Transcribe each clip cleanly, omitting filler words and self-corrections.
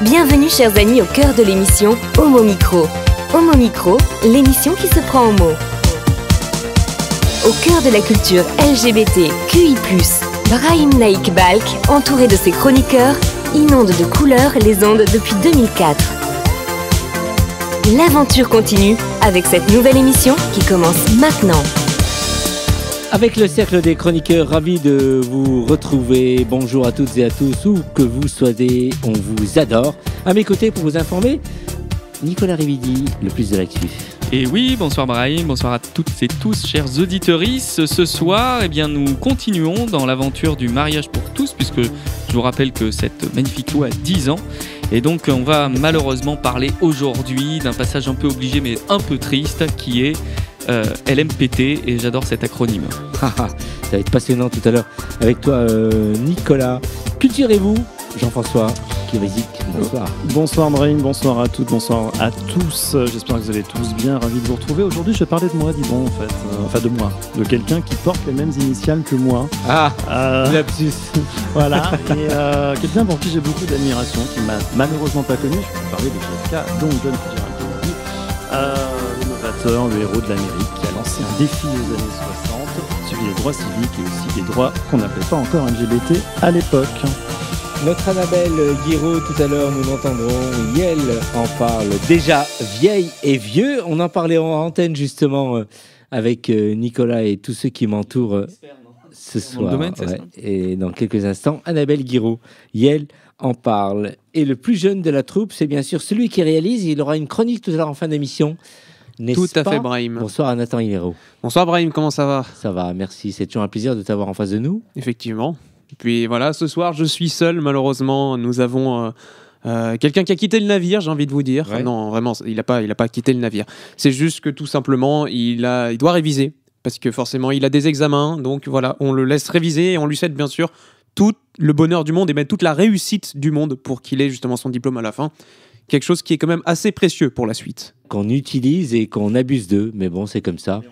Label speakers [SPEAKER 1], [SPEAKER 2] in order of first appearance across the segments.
[SPEAKER 1] Bienvenue chers amis au cœur de l'émission Homo Micro. Homo Micro, l'émission qui se prend en mots. Au cœur de la culture LGBT, QI+, Brahim Naik Balk, entouré de ses chroniqueurs, inonde de couleurs les ondes depuis 2004. L'aventure continue avec cette nouvelle émission qui commence maintenant.
[SPEAKER 2] Avec le cercle des chroniqueurs, ravi de vous retrouver. Bonjour à toutes et à tous, où que vous soyez, on vous adore. À mes côtés pour vous informer, Nicolas Rividi, le plus de l'actu.
[SPEAKER 3] Et oui, bonsoir Brahim, bonsoir à toutes et tous, chers auditorices. Ce soir, nous continuons dans l'aventure du mariage pour tous, puisque je vous rappelle que cette magnifique loi a 10 ans. Et donc, on va malheureusement parler aujourd'hui d'un passage un peu obligé, mais un peu triste, qui est LMPT, et j'adore cet acronyme.
[SPEAKER 2] Ça va être passionnant tout à l'heure avec toi, Nicolas. Culturez-vous, Jean-François Kirizik, bonsoir.
[SPEAKER 4] Bonsoir Brahim, bonsoir à toutes, bonsoir à tous. J'espère que vous allez tous bien, ravi de vous retrouver. Aujourd'hui, je vais parler de moi, dis donc, en fait. Enfin, de moi, de quelqu'un qui porte les mêmes initiales que moi.
[SPEAKER 2] Lapsus. Voilà,
[SPEAKER 4] et quelqu'un pour qui j'ai beaucoup d'admiration, qui m'a malheureusement pas connu. Je peux parler de JFK, donc John Fitzgerald, l'innovateur, le héros de l'Amérique, qui a lancé un défi aux années 60, celui des droits civiques et aussi des droits qu'on n'appelait pas encore LGBT à l'époque.
[SPEAKER 2] Notre Annabelle Guiraud, tout à l'heure, nous l'entendrons. Yel en parle déjà vieille et vieux. On en parlait en antenne justement avec Nicolas et tous ceux qui m'entourent ce soir.
[SPEAKER 3] Domaine,
[SPEAKER 2] et dans quelques instants, Annabelle Guiraud, Yel en parle. Et le plus jeune de la troupe, c'est bien sûr celui qui réalise. Il aura une chronique tout à l'heure en fin d'émission.
[SPEAKER 5] Tout à fait, Brahim.
[SPEAKER 2] Bonsoir à Nathan Hivero.
[SPEAKER 5] Bonsoir Brahim, comment ça va?
[SPEAKER 2] Ça va, merci. C'est toujours un plaisir de t'avoir en face de nous.
[SPEAKER 5] Effectivement. Et puis voilà, ce soir, je suis seul, malheureusement. Nous avons quelqu'un qui a quitté le navire, j'ai envie de vous dire.
[SPEAKER 2] Ouais.
[SPEAKER 5] Non, vraiment, il n'a pas quitté le navire. C'est juste que tout simplement, il doit réviser. Parce que forcément, il a des examens. Donc voilà, on le laisse réviser et on lui souhaite bien sûr tout le bonheur du monde et même toute la réussite du monde pour qu'il ait justement son diplôme à la fin. Quelque chose qui est quand même assez précieux pour la suite.
[SPEAKER 2] Qu'on utilise et qu'on abuse d'eux, mais bon, c'est comme ça.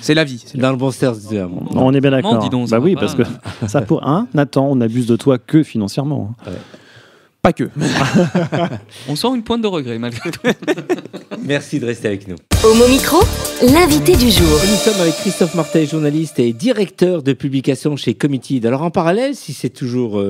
[SPEAKER 5] C'est la vie.
[SPEAKER 2] Dans le bon sens du terme.
[SPEAKER 4] On est bien d'accord.
[SPEAKER 3] Dis donc, ça
[SPEAKER 4] bah
[SPEAKER 3] va
[SPEAKER 4] oui,
[SPEAKER 3] pas.
[SPEAKER 4] parce que ça pour Nathan, on abuse de toi que financièrement.
[SPEAKER 2] Ouais.
[SPEAKER 5] Pas que.
[SPEAKER 3] On sent une pointe de regret malgré tout.
[SPEAKER 2] Merci de rester avec nous.
[SPEAKER 1] Homo Micro, l'invité du jour.
[SPEAKER 2] Nous sommes avec Christophe Martel, journaliste et directeur de publication chez Committed. Alors en parallèle, si c'est toujours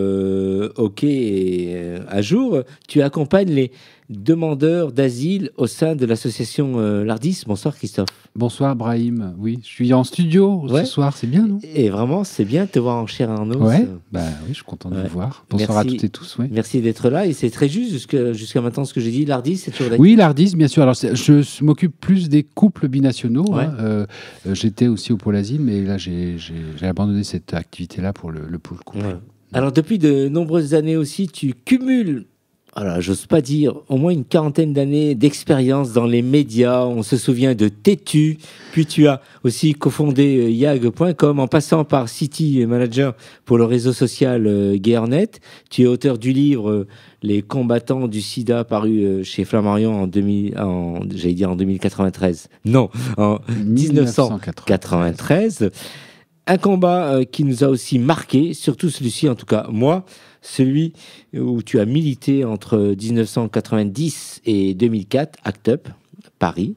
[SPEAKER 2] OK et à jour, tu accompagnes les demandeurs d'asile au sein de l'association Lardis. Bonsoir Christophe.
[SPEAKER 6] Bonsoir Brahim, oui, je suis en studio
[SPEAKER 2] Ouais.
[SPEAKER 6] ce soir, c'est bien, non?
[SPEAKER 2] Et vraiment, c'est bien de te voir en chair et en os.
[SPEAKER 6] Ouais, bah oui, je suis content de
[SPEAKER 2] Ouais.
[SPEAKER 6] vous voir. Bonsoir
[SPEAKER 2] Merci.
[SPEAKER 6] à toutes et tous, oui.
[SPEAKER 2] Merci d'être là. Et c'est très juste jusqu'à maintenant ce que j'ai dit. Lardis, c'est toujours
[SPEAKER 6] Oui, l'Ardis, bien sûr. Alors, je m'occupe plus des couples binationaux.
[SPEAKER 2] Ouais.
[SPEAKER 6] Hein. J'étais aussi au pôle asile, mais là, j'ai abandonné cette activité-là pour le pôle couple.
[SPEAKER 2] Ouais. Alors, depuis de nombreuses années aussi, tu cumules, alors j'ose pas dire, au moins une quarantaine d'années d'expérience dans les médias. On se souvient de Tétu, puis tu as aussi cofondé yag.com en passant par City Manager pour le réseau social Gayernet. Tu es auteur du livre Les combattants du sida paru chez Flammarion en 2093. Non, en 1993. Un combat qui nous a aussi marqué, surtout celui-ci, en tout cas moi, celui où tu as milité entre 1990 et 2004, Act Up, Paris.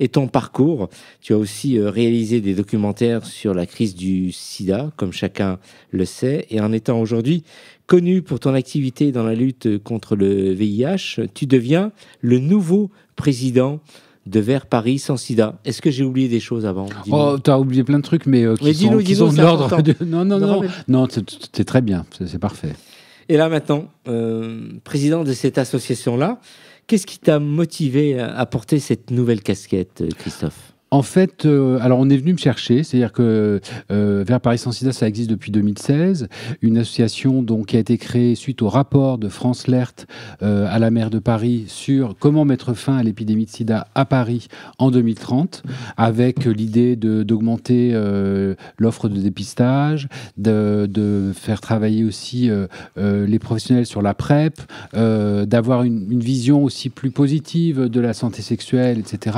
[SPEAKER 2] Et ton parcours, tu as aussi réalisé des documentaires sur la crise du sida, comme chacun le sait. Et en étant aujourd'hui connu pour ton activité dans la lutte contre le VIH, tu deviens le nouveau président de Vers Paris sans sida. Est-ce que j'ai oublié des choses avant?
[SPEAKER 6] Oh, t'as oublié plein de trucs, mais qui sont
[SPEAKER 2] dis-nous,
[SPEAKER 6] de
[SPEAKER 2] c'est
[SPEAKER 6] l'ordre
[SPEAKER 2] important.
[SPEAKER 6] de... Non, c'est très bien, c'est parfait.
[SPEAKER 2] Et là maintenant, président de cette association-là, qu'est-ce qui t'a motivé à porter cette nouvelle casquette, Christophe?
[SPEAKER 6] En fait, alors on est venu me chercher, c'est-à-dire que Vers Paris sans sida, ça existe depuis 2016, une association donc, qui a été créée suite au rapport de France Lert à la maire de Paris sur comment mettre fin à l'épidémie de sida à Paris en 2030, avec l'idée d'augmenter l'offre de dépistage, de faire travailler aussi les professionnels sur la PrEP, d'avoir une vision aussi plus positive de la santé sexuelle, etc.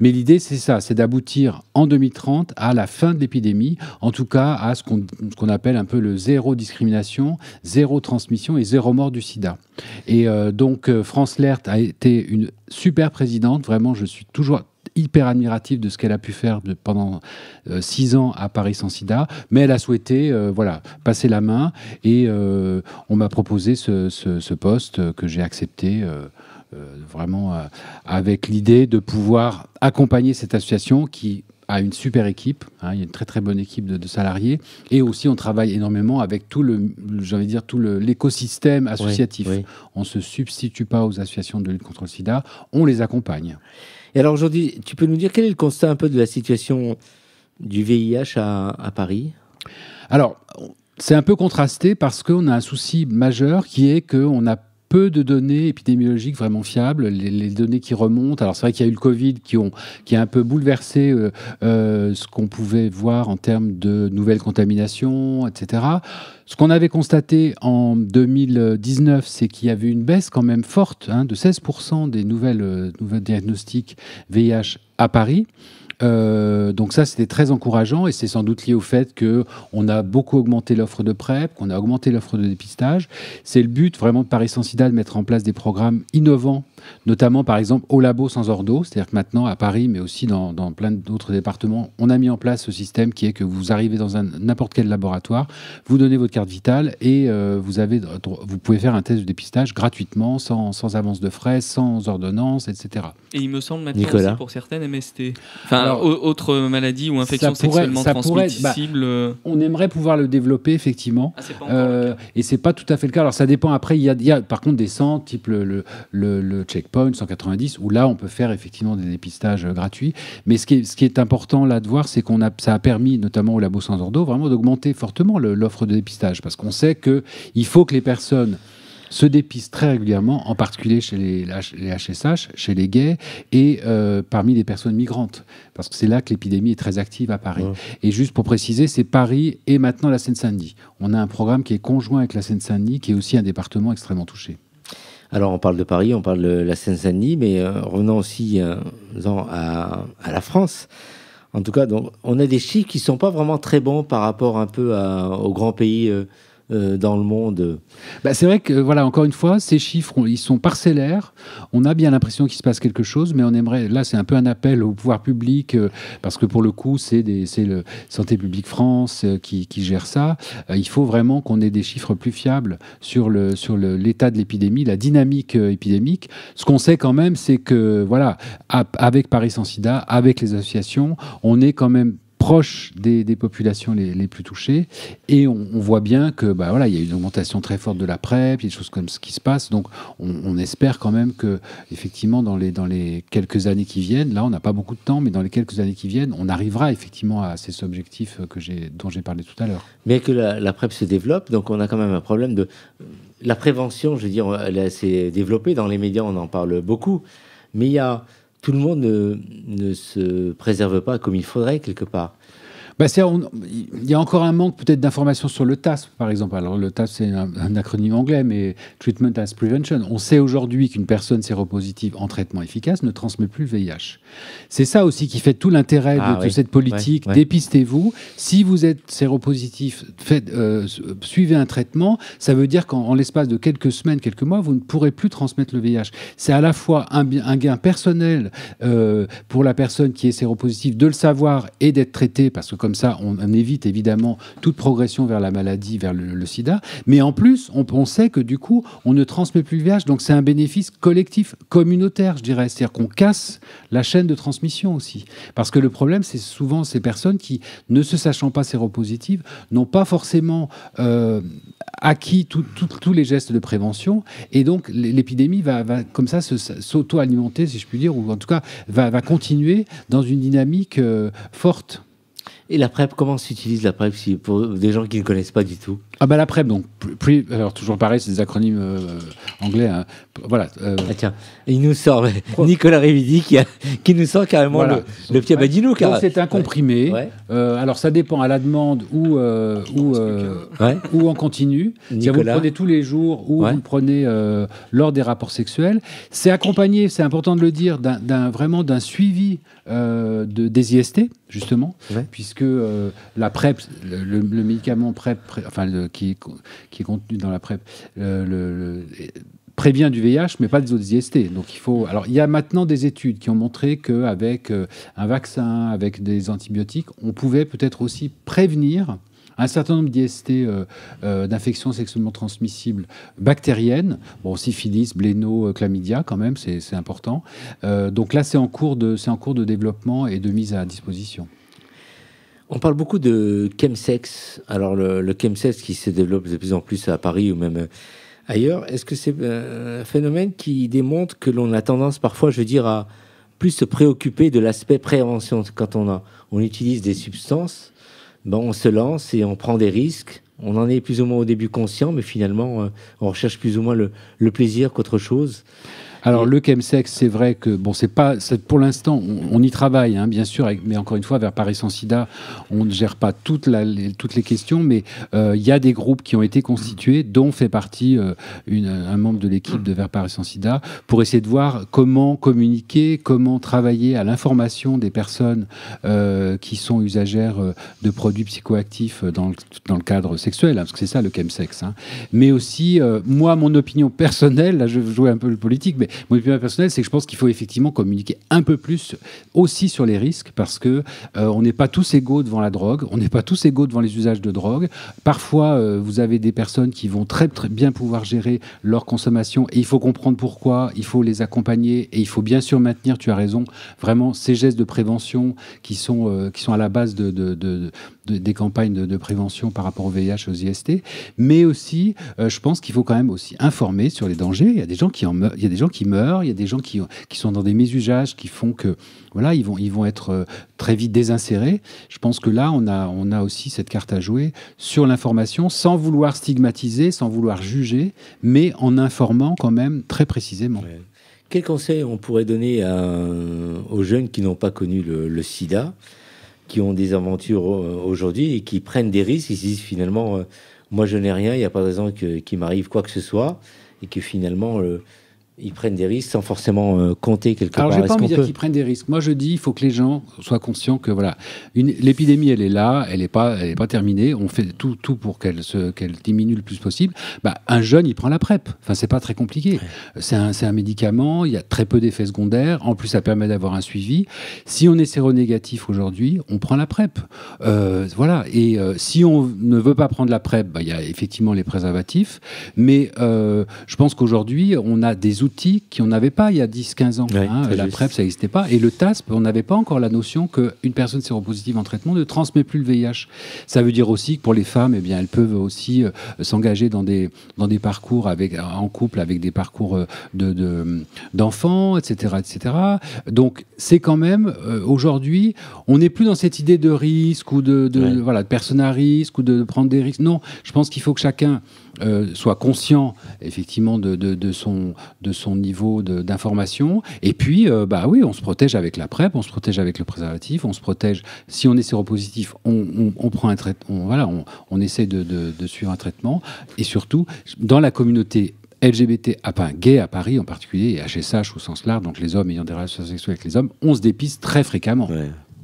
[SPEAKER 6] Mais l'idée, c'est ça, c'est d'aboutir en 2030 à la fin de l'épidémie, en tout cas à ce qu'on appelle un peu le zéro discrimination, zéro transmission et zéro mort du sida. Et donc France Lert a été une super présidente, vraiment je suis toujours hyper admiratif de ce qu'elle a pu faire pendant 6 ans à Paris sans sida, mais elle a souhaité passer la main et on m'a proposé ce poste que j'ai accepté vraiment avec l'idée de pouvoir accompagner cette association qui a une super équipe, il y a une très très bonne équipe de salariés, et aussi on travaille énormément avec tout l'écosystème associatif.
[SPEAKER 2] Oui.
[SPEAKER 6] On ne se substitue pas aux associations de lutte contre le sida, on les accompagne.
[SPEAKER 2] Et alors aujourd'hui, tu peux nous dire quel est le constat un peu de la situation du VIH à Paris ?
[SPEAKER 6] Alors, c'est un peu contrasté parce qu'on a un souci majeur qui est qu'on a peu de données épidémiologiques vraiment fiables, les données qui remontent. Alors c'est vrai qu'il y a eu le Covid qui a un peu bouleversé ce qu'on pouvait voir en termes de nouvelles contaminations, etc. Ce qu'on avait constaté en 2019, c'est qu'il y avait une baisse quand même forte de 16% des nouvelles diagnostics VIH à Paris. Donc ça, c'était très encourageant et c'est sans doute lié au fait qu'on a beaucoup augmenté l'offre de PrEP, qu'on a augmenté l'offre de dépistage. C'est le but vraiment de Paris sans sida de mettre en place des programmes innovants, notamment par exemple au labo sans ordo, c'est-à-dire que maintenant à Paris, mais aussi dans plein d'autres départements, on a mis en place ce système qui est que vous arrivez dans n'importe quel laboratoire, vous donnez votre carte vitale et vous pouvez faire un test de dépistage gratuitement, sans avance de frais, sans ordonnance, etc.
[SPEAKER 3] Et il me semble maintenant
[SPEAKER 2] Nicolas.
[SPEAKER 3] aussi pour certaines MST. Enfin, autres maladies ou infections sexuellement transmissibles.
[SPEAKER 6] On aimerait pouvoir le développer, effectivement.
[SPEAKER 3] Ah, c'est pas encore le cas.
[SPEAKER 6] Et c'est pas tout à fait le cas. Alors, ça dépend. Après, il y a par contre des centres, type le Checkpoint 190, où là, on peut faire effectivement des dépistages gratuits. Mais ce qui est important là de voir, c'est ça a permis, notamment au labo sans ordo, vraiment d'augmenter fortement l'offre de dépistage. Parce qu'on sait qu'il faut que les personnes se dépistent très régulièrement, en particulier chez les HSH, chez les gays et parmi les personnes migrantes, parce que c'est là que l'épidémie est très active à Paris. Ouais. Et juste pour préciser, c'est Paris et maintenant la Seine-Saint-Denis. On a un programme qui est conjoint avec la Seine-Saint-Denis, qui est aussi un département extrêmement touché.
[SPEAKER 2] Alors on parle de Paris, on parle de la Seine-Saint-Denis, mais revenons aussi à la France. En tout cas, donc, on a des chiffres qui ne sont pas vraiment très bons par rapport un peu aux grands pays dans le monde.
[SPEAKER 6] C'est vrai que, voilà, encore une fois, ces chiffres, ils sont parcellaires. On a bien l'impression qu'il se passe quelque chose, mais on aimerait... Là, c'est un peu un appel au pouvoir public, parce que pour le coup, c'est le Santé publique France qui gère ça. Il faut vraiment qu'on ait des chiffres plus fiables sur l'état de l'épidémie, la dynamique épidémique. Ce qu'on sait quand même, c'est que, voilà, avec Paris sans sida, avec les associations, on est quand même proche des populations les plus touchées, et on voit bien que il y a une augmentation très forte de la PrEP, il y a des choses comme ce qui se passe, donc on espère quand même que effectivement dans les quelques années qui viennent, là on n'a pas beaucoup de temps, mais dans les quelques années qui viennent, on arrivera effectivement à ces objectifs dont j'ai parlé tout à l'heure.
[SPEAKER 2] Bien que la PrEP se développe, donc on a quand même un problème de la prévention, je veux dire, elle s'est développée dans les médias, on en parle beaucoup, mais tout le monde ne se préserve pas comme il faudrait, quelque part.
[SPEAKER 6] Il y a encore un manque peut-être d'informations sur le TASP, par exemple. Alors, le TASP, c'est un acronyme anglais, mais Treatment as Prevention. On sait aujourd'hui qu'une personne séropositive en traitement efficace ne transmet plus le VIH. C'est ça aussi qui fait tout l'intérêt de cette politique. Ouais. Dépistez-vous. Si vous êtes séropositif, suivez un traitement. Ça veut dire qu'en l'espace de quelques semaines, quelques mois, vous ne pourrez plus transmettre le VIH. C'est à la fois un gain personnel pour la personne qui est séropositive de le savoir et d'être traité, parce que comme ça, on évite évidemment toute progression vers la maladie, vers le sida. Mais en plus, on sait que du coup, on ne transmet plus le VIH. Donc, c'est un bénéfice collectif, communautaire, je dirais. C'est-à-dire qu'on casse la chaîne de transmission aussi. Parce que le problème, c'est souvent ces personnes qui, ne se sachant pas séropositives, n'ont pas forcément acquis tous les gestes de prévention. Et donc, l'épidémie va comme ça s'auto-alimenter, si je puis dire, ou en tout cas, va continuer dans une dynamique forte.
[SPEAKER 2] Et la PrEP, comment s'utilise la PrEP pour des gens qui ne connaissent pas du tout ?
[SPEAKER 6] Ah bah la PrEP, donc, alors toujours pareil, c'est des acronymes anglais. Hein. Voilà.
[SPEAKER 2] Ah tiens, il nous sort Nicolas Rividi qui nous sort carrément
[SPEAKER 6] Voilà.
[SPEAKER 2] le petit Badino.
[SPEAKER 6] Donc c'est un comprimé.
[SPEAKER 2] Ouais.
[SPEAKER 6] Alors ça dépend à la demande ou en continu. Si vous le prenez tous les jours ou vous le prenez lors des rapports sexuels. C'est accompagné, c'est important de le dire, vraiment d'un suivi des IST, justement, puisque la PrEP, le médicament PrEP, qui est contenu dans la PrEP, prévient du VIH, mais pas des autres IST. Donc il y a maintenant des études qui ont montré qu'avec un vaccin, avec des antibiotiques, on pouvait peut-être aussi prévenir un certain nombre d'IST, d'infections sexuellement transmissibles bactériennes, syphilis, bléno, chlamydia, quand même, c'est important. Donc là, c'est en cours de développement et de mise à disposition.
[SPEAKER 2] On parle beaucoup de chemsex. Alors le chemsex qui se développe de plus en plus à Paris ou même ailleurs, est-ce que c'est un phénomène qui démontre que l'on a tendance parfois, je veux dire, à plus se préoccuper de l'aspect prévention? Quand on utilise des substances, on se lance et on prend des risques. On en est plus ou moins au début conscient, mais finalement, on recherche plus ou moins le plaisir qu'autre chose.
[SPEAKER 6] Alors le chemsex, c'est vrai que pour l'instant, on y travaille, hein, bien sûr, mais encore une fois, vers Paris sans sida, on ne gère pas toutes les questions, mais il y a des groupes qui ont été constitués, dont fait partie un membre de l'équipe de Vers Paris sans sida, pour essayer de voir comment communiquer, comment travailler à l'information des personnes qui sont usagères de produits psychoactifs dans le cadre sexuel, hein, parce que c'est ça le chemsex. Hein. Mais aussi, moi, mon opinion personnelle, là je vais jouer un peu le politique, mais mon opinion personnelle, c'est que je pense qu'il faut effectivement communiquer un peu plus aussi sur les risques, parce que on n'est pas tous égaux devant la drogue, on n'est pas tous égaux devant les usages de drogue. Parfois, vous avez des personnes qui vont très, très bien pouvoir gérer leur consommation, et il faut comprendre pourquoi, il faut les accompagner, et il faut bien sûr maintenir, tu as raison, vraiment ces gestes de prévention qui sont à la base des campagnes de prévention par rapport au VIH, aux IST, mais aussi, je pense qu'il faut quand même aussi informer sur les dangers. Il y a des gens qui meurent, il y a des gens qui sont dans des mésusages qui font que voilà, ils vont être très vite désinsérés. Je pense que là, on a aussi cette carte à jouer sur l'information, sans vouloir stigmatiser, sans vouloir juger, mais en informant quand même très précisément.
[SPEAKER 2] Ouais. Quel conseil on pourrait donner aux jeunes qui n'ont pas connu le sida, qui ont des aventures aujourd'hui et qui prennent des risques, ils se disent finalement, moi je n'ai rien, il n'y a pas de raison qu'il m'arrive quoi que ce soit, et que finalement ils prennent des risques sans forcément compter quelque part.
[SPEAKER 6] Alors j'ai pas envie de dire qu'ils prennent des risques. Moi je dis, il faut que les gens soient conscients que voilà, l'épidémie elle est là, elle est pas terminée. On fait tout pour qu'elle diminue le plus possible. Un jeune il prend la PrEP. Enfin c'est pas très compliqué. Ouais. C'est un médicament. Il y a très peu d'effets secondaires. En plus ça permet d'avoir un suivi. Si on est séronégatif aujourd'hui, on prend la PrEP. Voilà. Et si on ne veut pas prendre la PrEP, il y a effectivement les préservatifs. Mais je pense qu'aujourd'hui on a des outils qu'on n'avait pas il y a 10-15 ans. Ouais, la PrEP, ça n'existait pas. Et le TASP, on n'avait pas encore la notion qu'une personne séropositive en traitement ne transmet plus le VIH. Ça veut dire aussi que pour les femmes, eh bien, elles peuvent aussi s'engager dans des parcours en couple avec des parcours d'enfants, etc., etc. Donc, c'est quand même, aujourd'hui, on n'est plus dans cette idée de risque ou de personne à risque ou de prendre des risques. Non, je pense qu'il faut que chacun soit conscient effectivement de son niveau d'information, et puis oui, on se protège avec la PrEP, on se protège avec le préservatif, on se protège si on est séropositif, on prend un traitement, on essaie de suivre un traitement, et surtout dans la communauté LGBT, gay à Paris en particulier, et HSH au sens large, donc les hommes ayant des relations sexuelles avec les hommes, on se dépiste très fréquemment,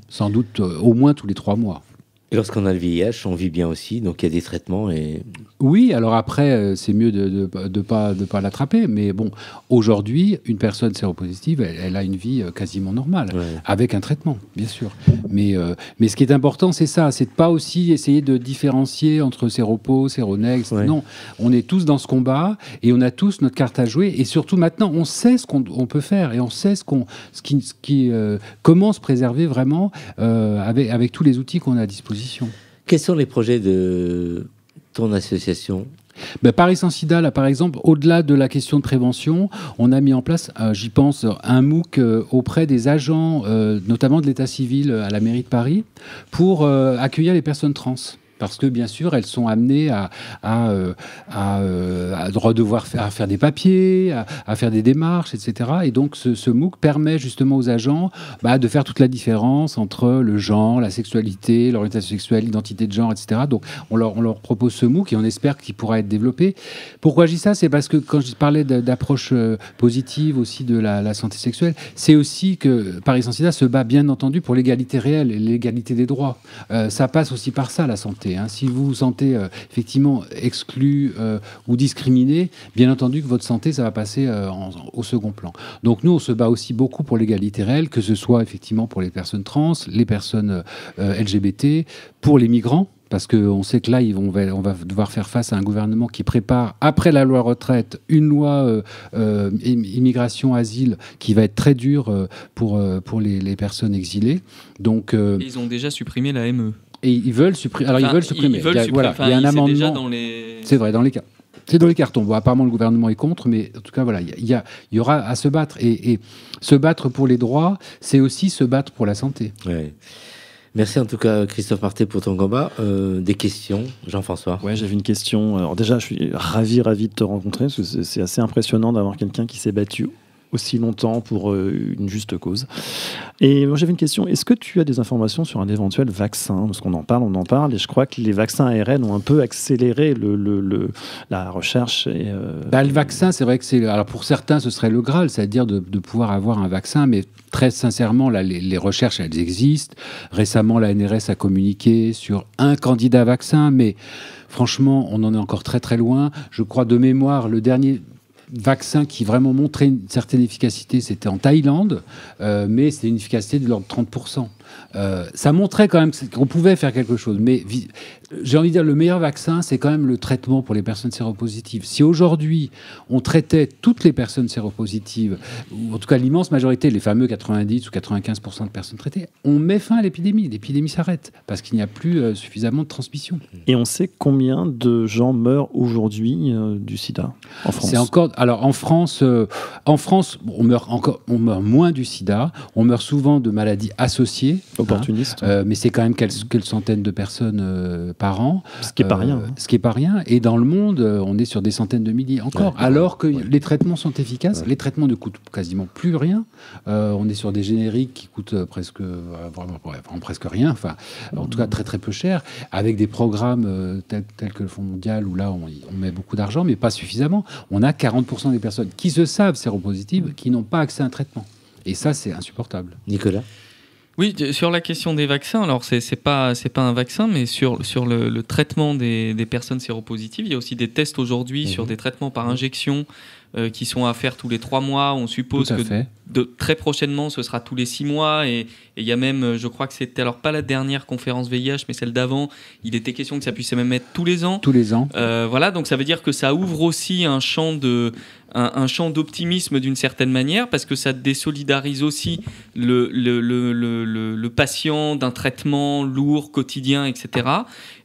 [SPEAKER 6] sans doute au moins tous les 3 mois.
[SPEAKER 2] Et lorsqu'on a le VIH, on vit bien aussi, donc il y a des traitements.
[SPEAKER 6] Oui, alors après, c'est mieux de pas l'attraper, mais bon, aujourd'hui, une personne séropositive, elle a une vie quasiment normale, avec un traitement, bien sûr. Mais ce qui est important, c'est ça, c'est de pas aussi essayer de différencier entre séropos, séroneg, non, on est tous dans ce combat, et on a tous notre carte à jouer, et surtout maintenant, on sait ce qu'on peut faire, et on sait comment se préserver vraiment avec tous les outils qu'on a à disposition.
[SPEAKER 2] Quels sont les projets de ton association ?
[SPEAKER 6] Paris sans sida, là, par exemple, au-delà de la question de prévention, on a mis en place, j'y pense, un MOOC auprès des agents, notamment de l'état civil à la mairie de Paris, pour accueillir les personnes trans. parce que bien sûr, elles sont amenées à devoir faire des papiers, à faire des démarches, etc. Et donc, ce MOOC permet justement aux agents de faire toute la différence entre le genre, la sexualité, l'orientation sexuelle, l'identité de genre, etc. Donc, on leur propose ce MOOC et on espère qu'il pourra être développé. Pourquoi je dis ça ? C'est parce que quand je parlais d'approche positive aussi de la santé sexuelle, c'est aussi que Paris Sans Sida se bat bien entendu pour l'égalité réelle et l'égalité des droits. Ça passe aussi par ça, la santé. Si vous vous sentez effectivement exclu ou discriminé, bien entendu que votre santé, ça va passer au second plan. Donc nous, on se bat aussi beaucoup pour l'égalité réelle, que ce soit effectivement pour les personnes trans, les personnes LGBT, pour les migrants, parce qu'on sait que là, on va devoir faire face à un gouvernement qui prépare, après la loi retraite, une loi immigration, asile, qui va être très dure pour les personnes exilées. Donc,
[SPEAKER 3] ils ont déjà supprimé la ME.
[SPEAKER 6] Et ils veulent supprimer. Alors, ils veulent supprimer. Il y a un amendement.
[SPEAKER 3] Déjà dans les...
[SPEAKER 6] C'est vrai, dans les cas. C'est dans les cartons. Bon, apparemment, le gouvernement est contre, mais en tout cas, voilà, il y aura à se battre. Et se battre pour les droits, c'est aussi se battre pour la santé.
[SPEAKER 2] Ouais. Merci en tout cas, Christophe Marté, pour ton combat. Des questions, Jean-François?
[SPEAKER 4] Ouais, j'avais une question. Alors déjà, je suis ravi de te rencontrer, parce que c'est assez impressionnant d'avoir quelqu'un qui s'est battu aussi longtemps pour une juste cause. Et moi, j'avais une question. Est-ce que tu as des informations sur un éventuel vaccin ? Parce qu'on en parle, et je crois que les vaccins ARN ont un peu accéléré la recherche. Et
[SPEAKER 6] le vaccin, c'est vrai que c'est... Alors, pour certains, ce serait le Graal, c'est-à-dire de pouvoir avoir un vaccin, mais très sincèrement, là, les recherches, elles existent. Récemment, la NRS a communiqué sur un candidat vaccin, mais franchement, on en est encore très, très loin. Je crois, de mémoire, le dernier vaccin qui vraiment montrait une certaine efficacité, c'était en Thaïlande, mais c'était une efficacité de l'ordre de 30%. Ça montrait quand même qu'on pouvait faire quelque chose. Mais j'ai envie de dire, le meilleur vaccin, c'est quand même le traitement pour les personnes séropositives. Si aujourd'hui, on traitait toutes les personnes séropositives, ou en tout cas l'immense majorité, les fameux 90 ou 95% de personnes traitées, on met fin à l'épidémie. L'épidémie s'arrête parce qu'il n'y a plus suffisamment de transmission.
[SPEAKER 4] Et on sait combien de gens meurent aujourd'hui du sida en France ?
[SPEAKER 6] C'est encore... Alors en France, on meurt moins du sida. On meurt souvent de maladies associées.
[SPEAKER 4] Opportunistes.
[SPEAKER 6] Mais c'est quand même quelques centaines de personnes par an.
[SPEAKER 4] Ce qui n'est pas rien.
[SPEAKER 6] Ce qui n'est pas rien. Et dans le monde, on est sur des centaines de milliers encore. Alors que les traitements sont efficaces. Ouais. Les traitements ne coûtent quasiment plus rien. On est sur des génériques qui coûtent presque rien. Enfin, en tout cas, très très peu cher. Avec des programmes tels que le Fonds mondial, où là, on met beaucoup d'argent, mais pas suffisamment. On a 40% des personnes qui se savent séropositives qui n'ont pas accès à un traitement. Et ça, c'est insupportable.
[SPEAKER 2] Nicolas ?
[SPEAKER 3] Oui, sur la question des vaccins, alors c'est pas un vaccin, mais sur le traitement des personnes séropositives, il y a aussi des tests aujourd'hui sur des traitements par injection qui sont à faire tous les 3 mois. On suppose que très prochainement, ce sera tous les 6 mois. Et il y a même, je crois que c'était alors pas la dernière conférence VIH, mais celle d'avant, il était question que ça puisse même être tous les ans.
[SPEAKER 6] Tous les ans.
[SPEAKER 3] Voilà, donc ça veut dire que ça ouvre aussi un champ d'optimisme d'une certaine manière, parce que ça désolidarise aussi le patient d'un traitement lourd, quotidien, etc.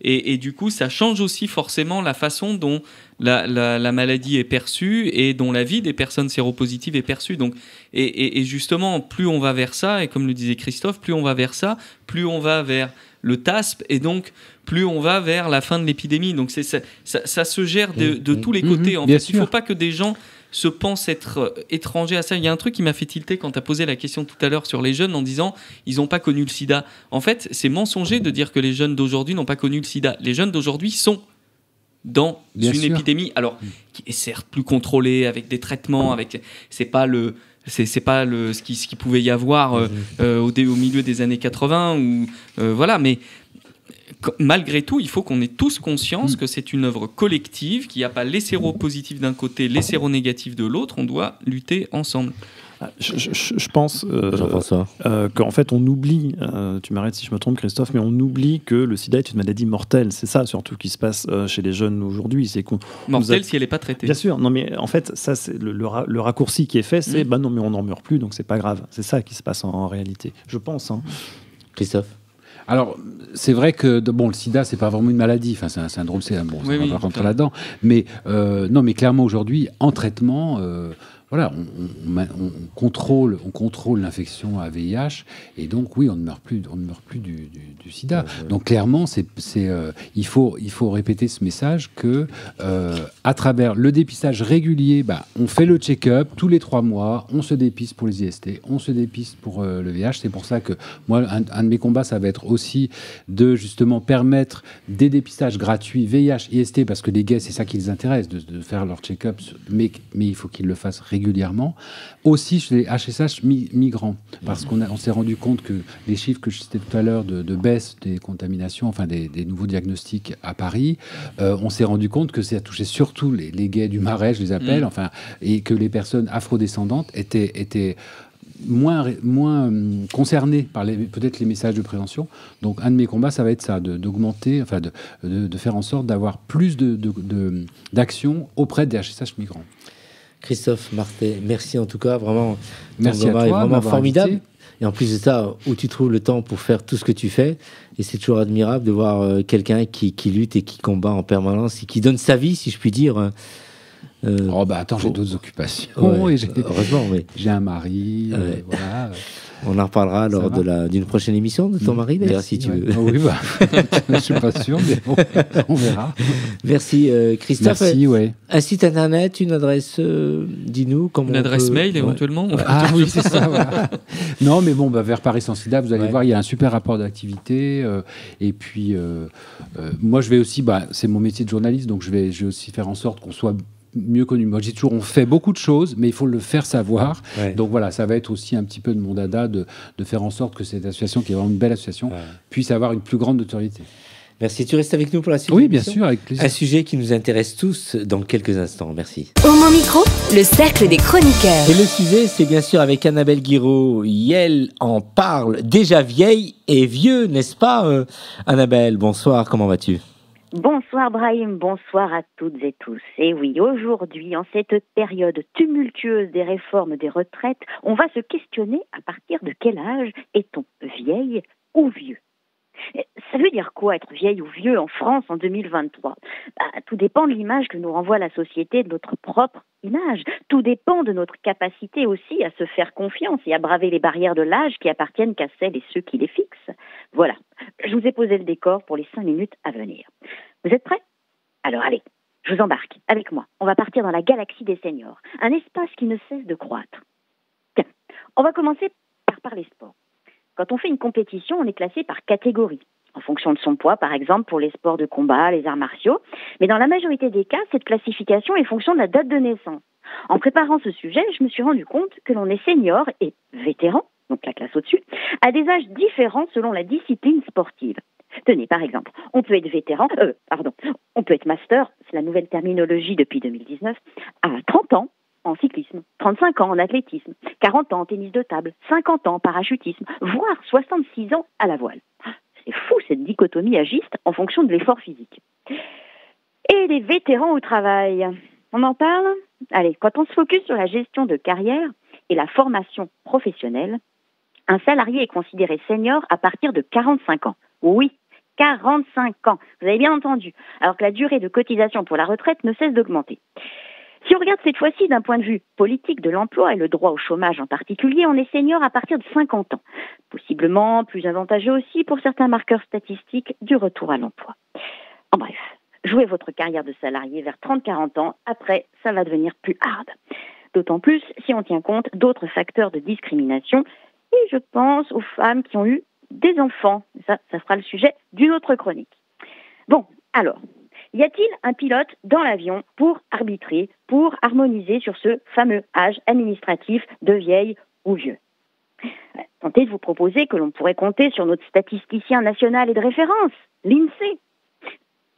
[SPEAKER 3] Et du coup, ça change aussi forcément la façon dont la maladie est perçue et dont la vie des personnes séropositives est perçue. Donc, et justement, plus on va vers ça, et comme le disait Christophe, plus on va vers ça, plus on va vers le TASP, et donc plus on va vers la fin de l'épidémie. Donc ça se gère de tous les côtés. En fait, il ne faut pas que des gens se pensent être étrangers à ça. Il y a un truc qui m'a fait tilter quand tu as posé la question tout à l'heure sur les jeunes en disant ils n'ont pas connu le sida. En fait, c'est mensonger de dire que les jeunes d'aujourd'hui n'ont pas connu le sida. Les jeunes d'aujourd'hui sont dans une épidémie, alors qui est certes plus contrôlée, avec des traitements, c'est pas ce qui pouvait y avoir au milieu des années 80 ou voilà, mais malgré tout, il faut qu'on ait tous conscience que c'est une œuvre collective, qu'il n'y a pas les séropositifs d'un côté, les séronégatifs de l'autre. On doit lutter ensemble.
[SPEAKER 4] Je pense qu'en fait on oublie, tu m'arrêtes si je me trompe Christophe, mais on oublie que le sida est une maladie mortelle. C'est ça surtout qui se passe chez les jeunes aujourd'hui. C'est
[SPEAKER 3] mortelle si elle n'est pas traitée.
[SPEAKER 4] Bien sûr, non mais en fait ça c'est le raccourci qui est fait, c'est non mais on n'en meurt plus donc c'est pas grave. C'est ça qui se passe en réalité, je pense.
[SPEAKER 2] Christophe?
[SPEAKER 6] Alors, c'est vrai que le sida, c'est pas vraiment une maladie. Enfin, c'est un syndrome, on va pas rentrer là-dedans. Mais non, mais clairement aujourd'hui, en traitement, voilà, on contrôle l'infection à VIH, et donc oui, on ne meurt plus du sida. Donc clairement, il faut répéter ce message que à travers le dépistage régulier, on fait le check-up tous les 3 mois, on se dépiste pour les IST, on se dépiste pour le VIH. C'est pour ça que moi, un de mes combats, ça va être aussi de justement permettre des dépistages gratuits VIH, IST, parce que les gays, c'est ça qui les intéresse, de faire leur check-up, mais il faut qu'ils le fassent régulièrement. Aussi chez les HSH migrants, parce qu'on s'est rendu compte que les chiffres que je citais tout à l'heure de baisse des contaminations, enfin des nouveaux diagnostics à Paris, on s'est rendu compte que ça touchait surtout les gays du Marais, je les appelle, et que les personnes afrodescendantes étaient moins concernés par peut-être les messages de prévention. Donc un de mes combats, ça va être ça, d'augmenter, de faire en sorte d'avoir plus d'actions auprès des HSH migrants.
[SPEAKER 2] Christophe Martet, merci en tout cas, vraiment.
[SPEAKER 6] Merci à toi,
[SPEAKER 2] est vraiment formidable.
[SPEAKER 6] Invité.
[SPEAKER 2] Et en plus de ça, où tu trouves le temps pour faire tout ce que tu fais. Et c'est toujours admirable de voir quelqu'un qui lutte et qui combat en permanence et qui donne sa vie, si je puis dire.
[SPEAKER 6] Attends, j'ai d'autres occupations.
[SPEAKER 2] Heureusement, oui.
[SPEAKER 6] J'ai un mari, voilà.
[SPEAKER 2] On en reparlera lors d'une prochaine émission de ton mari, d'ailleurs, si tu veux.
[SPEAKER 6] Oui, je ne suis pas sûr, mais on verra.
[SPEAKER 2] Merci, Christophe.
[SPEAKER 6] Merci, ouais.
[SPEAKER 2] Un site internet, une adresse, dis-nous.
[SPEAKER 3] Une adresse mail, éventuellement.
[SPEAKER 6] Ah oui, c'est ça, voilà. Non, mais bon, vers Paris Sans Sida, vous allez voir, il y a un super rapport d'activité. Et puis, moi, je vais aussi, c'est mon métier de journaliste, donc je vais aussi faire en sorte qu'on soit mieux connu. Moi, je dis toujours, on fait beaucoup de choses, mais il faut le faire savoir. Ouais. Donc voilà, ça va être aussi un petit peu de mon dada de faire en sorte que cette association, qui est vraiment une belle association, puisse avoir une plus grande notoriété.
[SPEAKER 2] Merci. Tu restes avec nous pour la suite?
[SPEAKER 6] Oui, bien sûr, avec plaisir.
[SPEAKER 2] Un sujet qui nous intéresse tous dans quelques instants. Merci.
[SPEAKER 1] Homo Micro, le cercle des chroniqueurs.
[SPEAKER 2] Et le sujet, c'est bien sûr avec Annabelle Guiraud. Elle en parle, déjà vieille et vieux, n'est-ce pas, Annabelle? Bonsoir, comment vas-tu?
[SPEAKER 7] Bonsoir Brahim, bonsoir à toutes et tous. Et oui, aujourd'hui, en cette période tumultueuse des réformes des retraites, on va se questionner à partir de quel âge est-on vieille ou vieux? Ça veut dire quoi être vieille ou vieux en France en 2023? Tout dépend de l'image que nous renvoie la société de notre propre image. Tout dépend de notre capacité aussi à se faire confiance et à braver les barrières de l'âge qui appartiennent qu'à celles et ceux qui les fixent. Voilà, je vous ai posé le décor pour les 5 minutes à venir. Vous êtes prêts? Alors allez, je vous embarque avec moi. On va partir dans la galaxie des seniors, un espace qui ne cesse de croître. Tiens, on va commencer par les sports. Quand on fait une compétition, on est classé par catégorie, en fonction de son poids, par exemple, pour les sports de combat, les arts martiaux. Mais dans la majorité des cas, cette classification est fonction de la date de naissance. En préparant ce sujet, je me suis rendu compte que l'on est senior et vétéran, donc la classe au-dessus, à des âges différents selon la discipline sportive. Tenez, par exemple, on peut être on peut être master, c'est la nouvelle terminologie depuis 2019, à 30 ans en cyclisme, 35 ans en athlétisme, 40 ans en tennis de table, 50 ans en parachutisme, voire 66 ans à la voile. C'est fou cette dichotomie agiste en fonction de l'effort physique. Et les vétérans au travail, on en parle? Allez, quand on se focus sur la gestion de carrière et la formation professionnelle, un salarié est considéré senior à partir de 45 ans. Oui, 45 ans, vous avez bien entendu, alors que la durée de cotisation pour la retraite ne cesse d'augmenter. Si on regarde cette fois-ci d'un point de vue politique de l'emploi et le droit au chômage en particulier, on est senior à partir de 50 ans. Possiblement plus avantageux aussi pour certains marqueurs statistiques du retour à l'emploi. En bref, jouez votre carrière de salarié vers 30-40 ans, après ça va devenir plus hard. D'autant plus si on tient compte d'autres facteurs de discrimination, et je pense aux femmes qui ont eu des enfants. Ça sera le sujet d'une autre chronique. Bon, alors, y a-t-il un pilote dans l'avion pour arbitrer, pour harmoniser sur ce fameux âge administratif de vieille ou vieux? Tentez de vous proposer que l'on pourrait compter sur notre statisticien national et de référence, l'INSEE.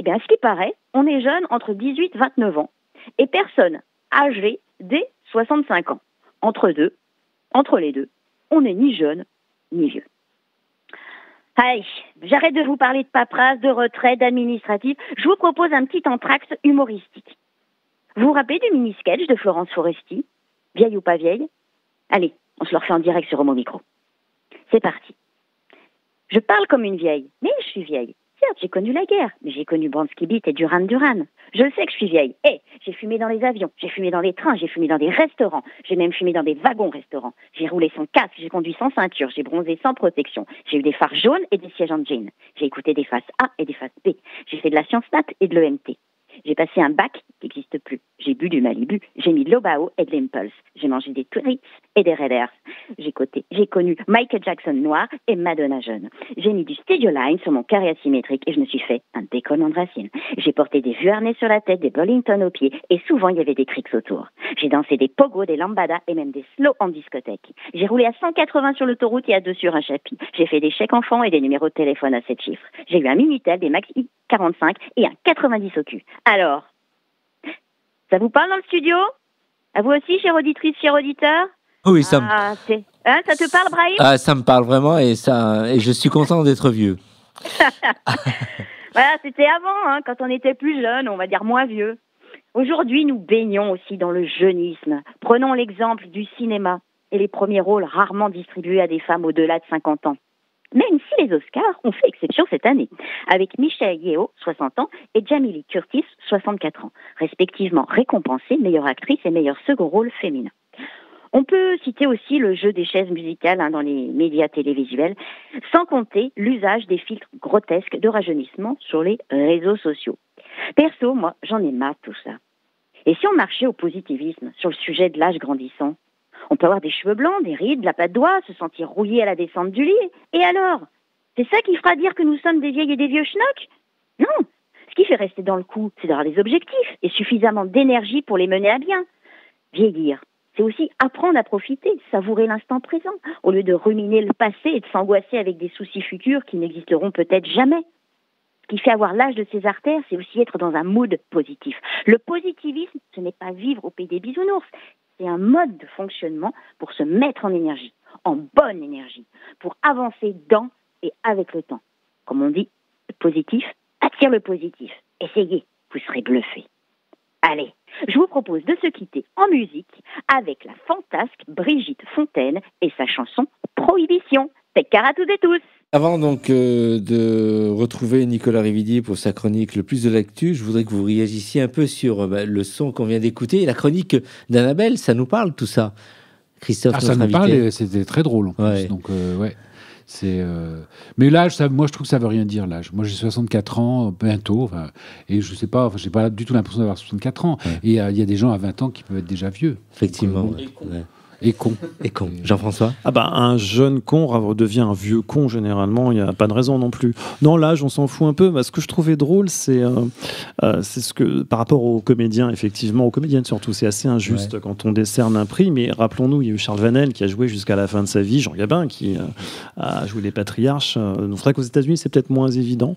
[SPEAKER 7] Eh bien, à ce qui paraît, on est jeune entre 18 et 29 ans et personne âgée dès 65 ans. Entre les deux, on n'est ni jeune ni vieux. Allez, j'arrête de vous parler de paperasse, de retraite, d'administratif. Je vous propose un petit entracte humoristique. Vous vous rappelez du mini-sketch de Florence Foresti, vieille ou pas vieille? Allez, on se le refait en direct sur Homo Micro. C'est parti. Je parle comme une vieille, mais je suis vieille. Certes, j'ai connu la guerre, mais j'ai connu Bransky Beat et Duran Duran. Je sais que je suis vieille. J'ai fumé dans les avions, j'ai fumé dans les trains, j'ai fumé dans des restaurants, j'ai même fumé dans des wagons-restaurants. J'ai roulé sans casque, j'ai conduit sans ceinture, j'ai bronzé sans protection. J'ai eu des phares jaunes et des sièges en jean. J'ai écouté des faces A et des faces B. J'ai fait de la science nat et de l'EMT. J'ai passé un bac qui n'existe plus. J'ai bu du Malibu, j'ai mis de l'Obao et de l'Impulse. J'ai mangé des Twix et des Red Airs. J'ai connu Michael Jackson noir et Madonna jeune. J'ai mis du Studio Line sur mon carré asymétrique et je me suis fait un décollement de racines. J'ai porté des vues harnais sur la tête, des Burlington aux pieds et souvent il y avait des crics autour. J'ai dansé des pogos, des lambada et même des slow en discothèque. J'ai roulé à 180 sur l'autoroute et à 2 sur un chapitre. J'ai fait des chèques enfants et des numéros de téléphone à 7 chiffres. J'ai eu un Minitel, des Maxi 45 et un 90 au cul. Alors, ça vous parle dans le studio? À vous aussi, chère auditrice, chers auditeurs?
[SPEAKER 2] Oui,
[SPEAKER 7] ça te parle, Brahim?
[SPEAKER 2] Ça me parle vraiment et je suis content d'être vieux.
[SPEAKER 7] Voilà, c'était avant, quand on était plus jeune, on va dire moins vieux. Aujourd'hui, nous baignons aussi dans le jeunisme. Prenons l'exemple du cinéma et les premiers rôles rarement distribués à des femmes au-delà de 50 ans. Même si les Oscars ont fait exception cette année, avec Michelle Yeoh, 60 ans, et Jamie Lee Curtis, 64 ans, respectivement récompensées meilleure actrice et meilleur second rôle féminin. On peut citer aussi le jeu des chaises musicales dans les médias télévisuels, sans compter l'usage des filtres grotesques de rajeunissement sur les réseaux sociaux. Perso, moi, j'en ai marre de tout ça. Et si on marchait au positivisme sur le sujet de l'âge grandissant? On peut avoir des cheveux blancs, des rides, de la patte d'oie, se sentir rouillé à la descente du lit. Et alors? C'est ça qui fera dire que nous sommes des vieilles et des vieux schnocks? Non. Ce qui fait rester dans le coup, c'est d'avoir des objectifs et suffisamment d'énergie pour les mener à bien. Vieillir, c'est aussi apprendre à profiter, savourer l'instant présent, au lieu de ruminer le passé et de s'angoisser avec des soucis futurs qui n'existeront peut-être jamais. Ce qui fait avoir l'âge de ses artères, c'est aussi être dans un mood positif. Le positivisme, ce n'est pas vivre au pays des bisounours. C'est un mode de fonctionnement pour se mettre en énergie, en bonne énergie, pour avancer dans et avec le temps. Comme on dit, le positif attire le positif. Essayez, vous serez bluffés. Allez, je vous propose de se quitter en musique avec la fantasque Brigitte Fontaine et sa chanson Prohibition. Take care à toutes et tous.
[SPEAKER 2] Avant donc de retrouver Nicolas Rividi pour sa chronique Le plus de l'actu, je voudrais que vous réagissiez un peu sur le son qu'on vient d'écouter. La chronique d'Annabelle, ça nous parle tout ça, Christophe,
[SPEAKER 6] ça
[SPEAKER 2] notre
[SPEAKER 6] nous
[SPEAKER 2] invité.
[SPEAKER 6] parle et c'était très drôle en plus.
[SPEAKER 2] Ouais.
[SPEAKER 6] Donc, ouais. Mais l'âge, moi je trouve que ça veut rien dire l'âge. Moi j'ai 64 ans bientôt, et je sais pas, j'ai pas du tout l'impression d'avoir 64 ans. Ouais. Et il y a des gens à 20 ans qui peuvent être déjà vieux.
[SPEAKER 2] Effectivement.
[SPEAKER 6] Donc,
[SPEAKER 2] ouais.
[SPEAKER 6] Et con.
[SPEAKER 2] Et con. Jean-François?
[SPEAKER 4] Un jeune con redevient un vieux con généralement, il n'y a pas de raison non plus. Non, l'âge, on s'en fout un peu. Ce que je trouvais drôle, c'est ce que, par rapport aux comédiens, effectivement, aux comédiennes surtout, c'est assez injuste quand on décerne un prix, mais rappelons-nous, il y a eu Charles Vanel qui a joué jusqu'à la fin de sa vie, Jean Gabin qui a joué les patriarches. Donc, c'est vrai qu'aux États-Unis, c'est peut-être moins évident.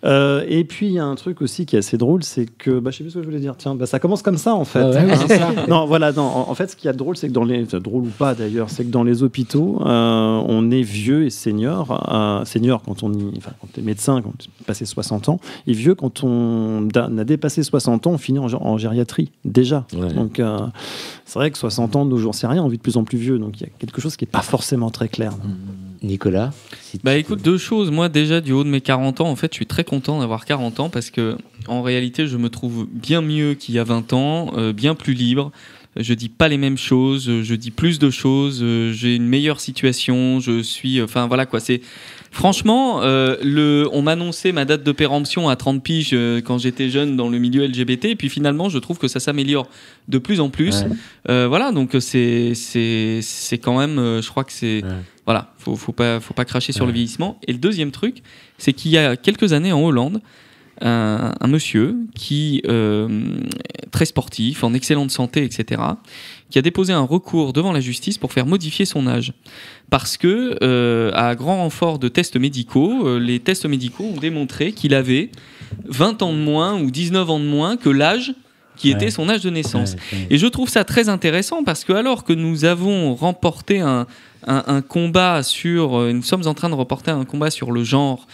[SPEAKER 4] Et puis, il y a un truc aussi qui est assez drôle, c'est que, je sais plus ce que je voulais dire, tiens, ça commence comme ça en fait.
[SPEAKER 6] C'est ça.
[SPEAKER 4] Non, voilà, en fait, ce qui est drôle, c'est que drôle ou pas d'ailleurs, c'est que dans les hôpitaux, on est vieux et senior. Senior quand on est médecin, quand on a passé 60 ans, et vieux quand on a dépassé 60 ans, on finit en gériatrie déjà. Ouais. Donc c'est vrai que 60 ans, nos jours, c'est rien, on vit de plus en plus vieux. Donc il y a quelque chose qui n'est pas forcément très clair.
[SPEAKER 2] Nicolas,
[SPEAKER 3] écoute, deux choses. Moi, déjà, du haut de mes 40 ans, en fait, je suis très content d'avoir 40 ans parce que, en réalité, je me trouve bien mieux qu'il y a 20 ans, bien plus libre. Je dis pas les mêmes choses, je dis plus de choses, j'ai une meilleure situation, je suis... Enfin, voilà quoi, c'est... Franchement, on m'annonçait ma date de péremption à 30 piges quand j'étais jeune dans le milieu LGBT, et puis finalement, je trouve que ça s'améliore de plus en plus. Ouais. Voilà, donc c'est quand même... je crois que c'est... Ouais. Voilà, faut pas cracher sur le vieillissement. Et le deuxième truc, c'est qu'il y a quelques années en Hollande, un monsieur qui très sportif, en excellente santé, etc., qui a déposé un recours devant la justice pour faire modifier son âge. Parce que, à grand renfort de tests médicaux, les tests médicaux ont démontré qu'il avait 20 ans de moins ou 19 ans de moins que l'âge qui était son âge de naissance. Et je trouve ça très intéressant parce que alors que nous avons remporté un combat sur... nous sommes en train de remporter un combat sur le genre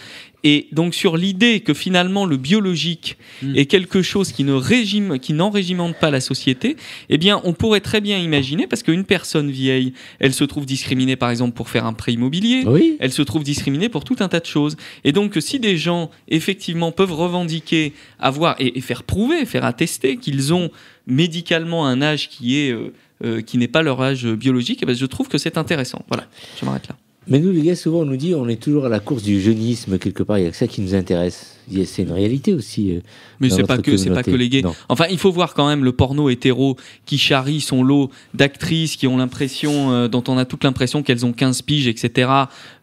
[SPEAKER 3] Et donc sur l'idée que finalement le biologique est quelque chose qui n'enrégimente pas la société, eh bien on pourrait très bien imaginer, parce qu'une personne vieille, elle se trouve discriminée par exemple pour faire un prêt immobilier, elle se trouve discriminée pour tout un tas de choses. Et donc si des gens effectivement peuvent revendiquer, avoir et faire prouver, faire attester qu'ils ont médicalement un âge qui n'est pas leur âge biologique, eh bien, je trouve que c'est intéressant. Voilà, je m'arrête là.
[SPEAKER 2] Mais nous, les gars, souvent, on nous dit on est toujours à la course du jeunisme, quelque part. Il y a que ça qui nous intéresse. C'est une réalité aussi.
[SPEAKER 3] Mais c'est pas que les gays. Non. Enfin, il faut voir quand même le porno hétéro qui charrie son lot d'actrices qui ont l'impression, dont on a toute l'impression qu'elles ont 15 piges, etc.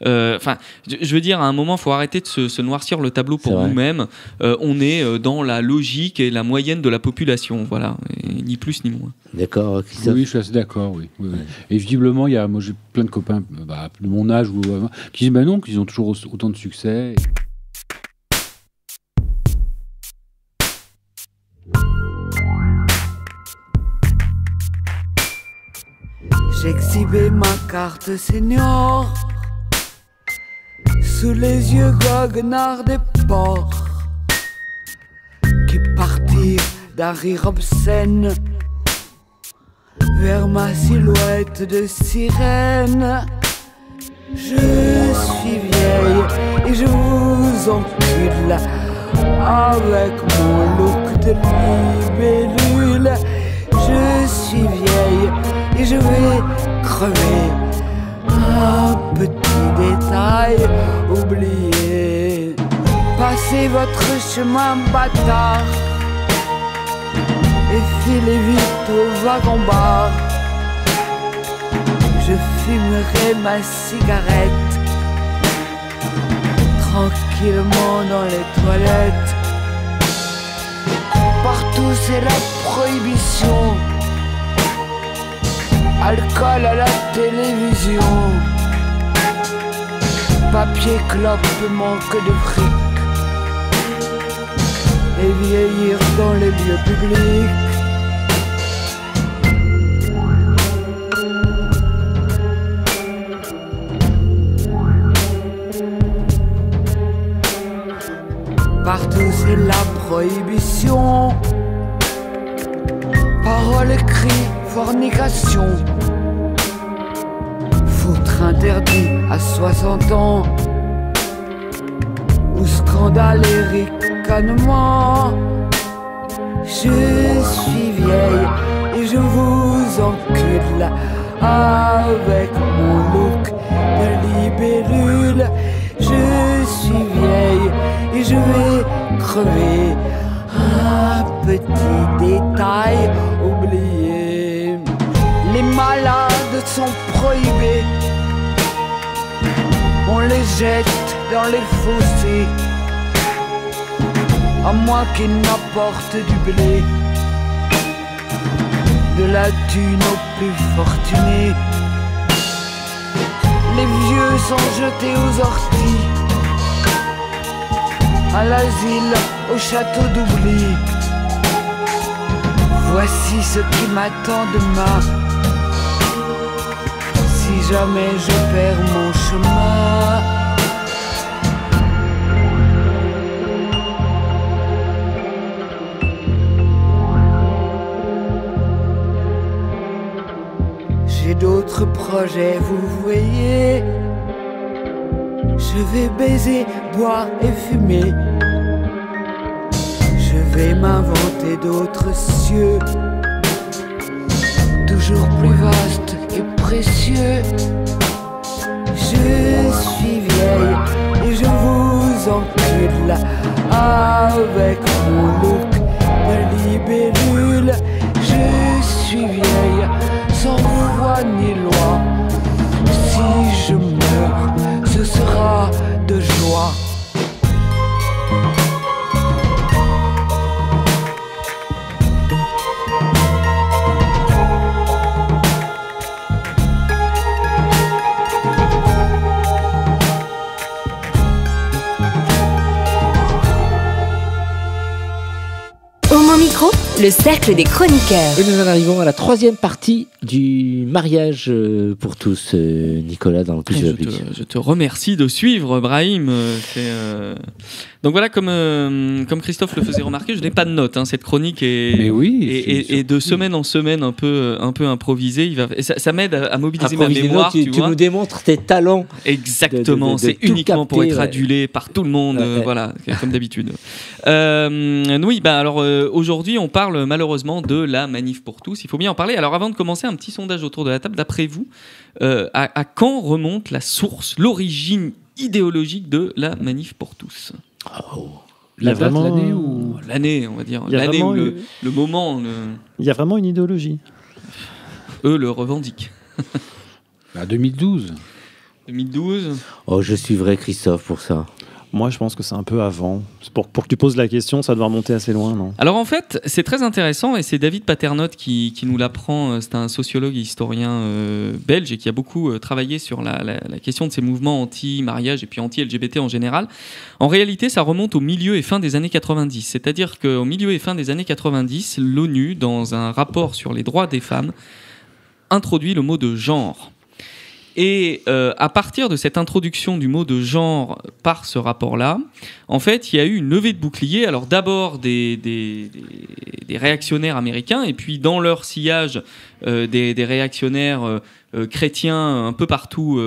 [SPEAKER 3] Enfin, je veux dire, à un moment, il faut arrêter de se noircir le tableau pour nous-mêmes. On est dans la logique et la moyenne de la population. Voilà, et ni plus ni moins.
[SPEAKER 6] D'accord, Christophe. Oui, je suis assez d'accord, oui. Et visiblement, moi j'ai plein de copains de mon âge qui disent non, qu'ils ont toujours autant de succès.
[SPEAKER 8] J'exhibais ma carte senior sous les yeux goguenards des porcs qui partirent d'un rire obscène vers ma silhouette de sirène. Je suis vieille et je vous encule avec mon look de libellule. Je suis vieille et je vais crever. Un petit détail oublié. Passez votre chemin bâtard et filez vite au wagon-bar. Je fumerai ma cigarette tranquillement dans les toilettes. Partout c'est la prohibition. Alcool à la télévision. Papier clope manque de fric. Et vieillir dans les lieux publics. Partout c'est la prohibition. Paroles, cris, fornication. Foutre interdit à 60 ans. Ou scandale et ricanement. Je suis vieille et je vous encule avec mon look de libellule. Je suis vieille et je vais crever. Un petit détail oublié. Les malades sont prohibés. On les jette dans les fossés, à moins qu'ils n'apportent du blé, de la thune aux plus fortunés. Les vieux sont jetés aux orties, à l'asile, au château d'oubli. Voici ce qui m'attend demain, si jamais je perds mon chemin. J'ai d'autres projets, vous voyez. Je vais baiser, boire et fumer. Je vais m'inventer d'autres cieux, toujours plus vastes et précieux. Je suis vieille et je vous encule avec mon look de libellule. Je suis vieille sans voix ni loi. Si je meurs, ce sera de joie.
[SPEAKER 1] micro, le cercle des chroniqueurs.
[SPEAKER 2] Et nous en arrivons à la troisième partie du mariage pour tous, Nicolas, dans le Quiz Public.
[SPEAKER 3] Je te remercie de suivre, Brahim. Donc voilà, comme Christophe le faisait remarquer, je n'ai pas de notes. Cette chronique est de semaine en semaine un peu improvisée. Ça m'aide à mobiliser ma mémoire. Tu
[SPEAKER 2] nous démontres tes talents.
[SPEAKER 3] Exactement, c'est uniquement pour être adulé par tout le monde, voilà, comme d'habitude. Oui, alors aujourd'hui, on parle malheureusement de la Manif pour tous. Il faut bien en parler. Alors avant de commencer, un petit sondage autour de la table. D'après vous, à quand remonte la source, l'origine idéologique de la Manif pour tous?
[SPEAKER 6] La date, l'année ou
[SPEAKER 3] l'année, on va dire. L'année ou le moment.
[SPEAKER 4] Il y a vraiment une idéologie.
[SPEAKER 3] Eux le revendiquent.
[SPEAKER 6] 2012.
[SPEAKER 3] 2012.
[SPEAKER 2] Oh, je suivrai Christophe pour ça.
[SPEAKER 4] Moi, je pense que c'est un peu avant. Pour que tu poses la question, ça doit remonter assez loin, non?
[SPEAKER 3] Alors en fait, c'est très intéressant et c'est David Paternotte qui nous l'apprend. C'est un sociologue et historien belge et qui a beaucoup travaillé sur la question de ces mouvements anti-mariage et puis anti-LGBT en général. En réalité, ça remonte au milieu et fin des années 90. C'est-à-dire qu'au milieu et fin des années 90, l'ONU, dans un rapport sur les droits des femmes, introduit le mot de genre. Et à partir de cette introduction du mot de genre par ce rapport-là, en fait, il y a eu une levée de boucliers. Alors d'abord des réactionnaires américains, et puis dans leur sillage des réactionnaires chrétiens un peu partout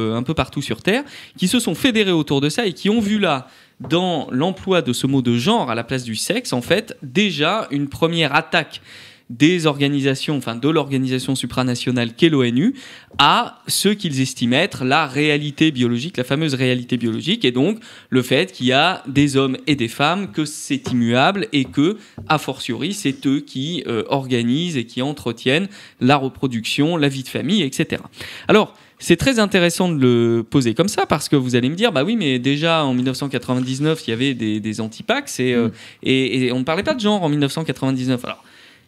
[SPEAKER 3] sur Terre, qui se sont fédérés autour de ça et qui ont vu là, dans l'emploi de ce mot de genre à la place du sexe, en fait, déjà une première attaque des organisations, enfin de l'organisation supranationale qu'est l'ONU, à ce qu'ils estiment être la réalité biologique, la fameuse réalité biologique, et donc le fait qu'il y a des hommes et des femmes, que c'est immuable et que, a fortiori, c'est eux qui organisent et qui entretiennent la reproduction, la vie de famille, etc. Alors, c'est très intéressant de le poser comme ça parce que vous allez me dire, bah oui, mais déjà en 1999, il y avait des anti-pax et on ne parlait pas de genre en 1999. Alors,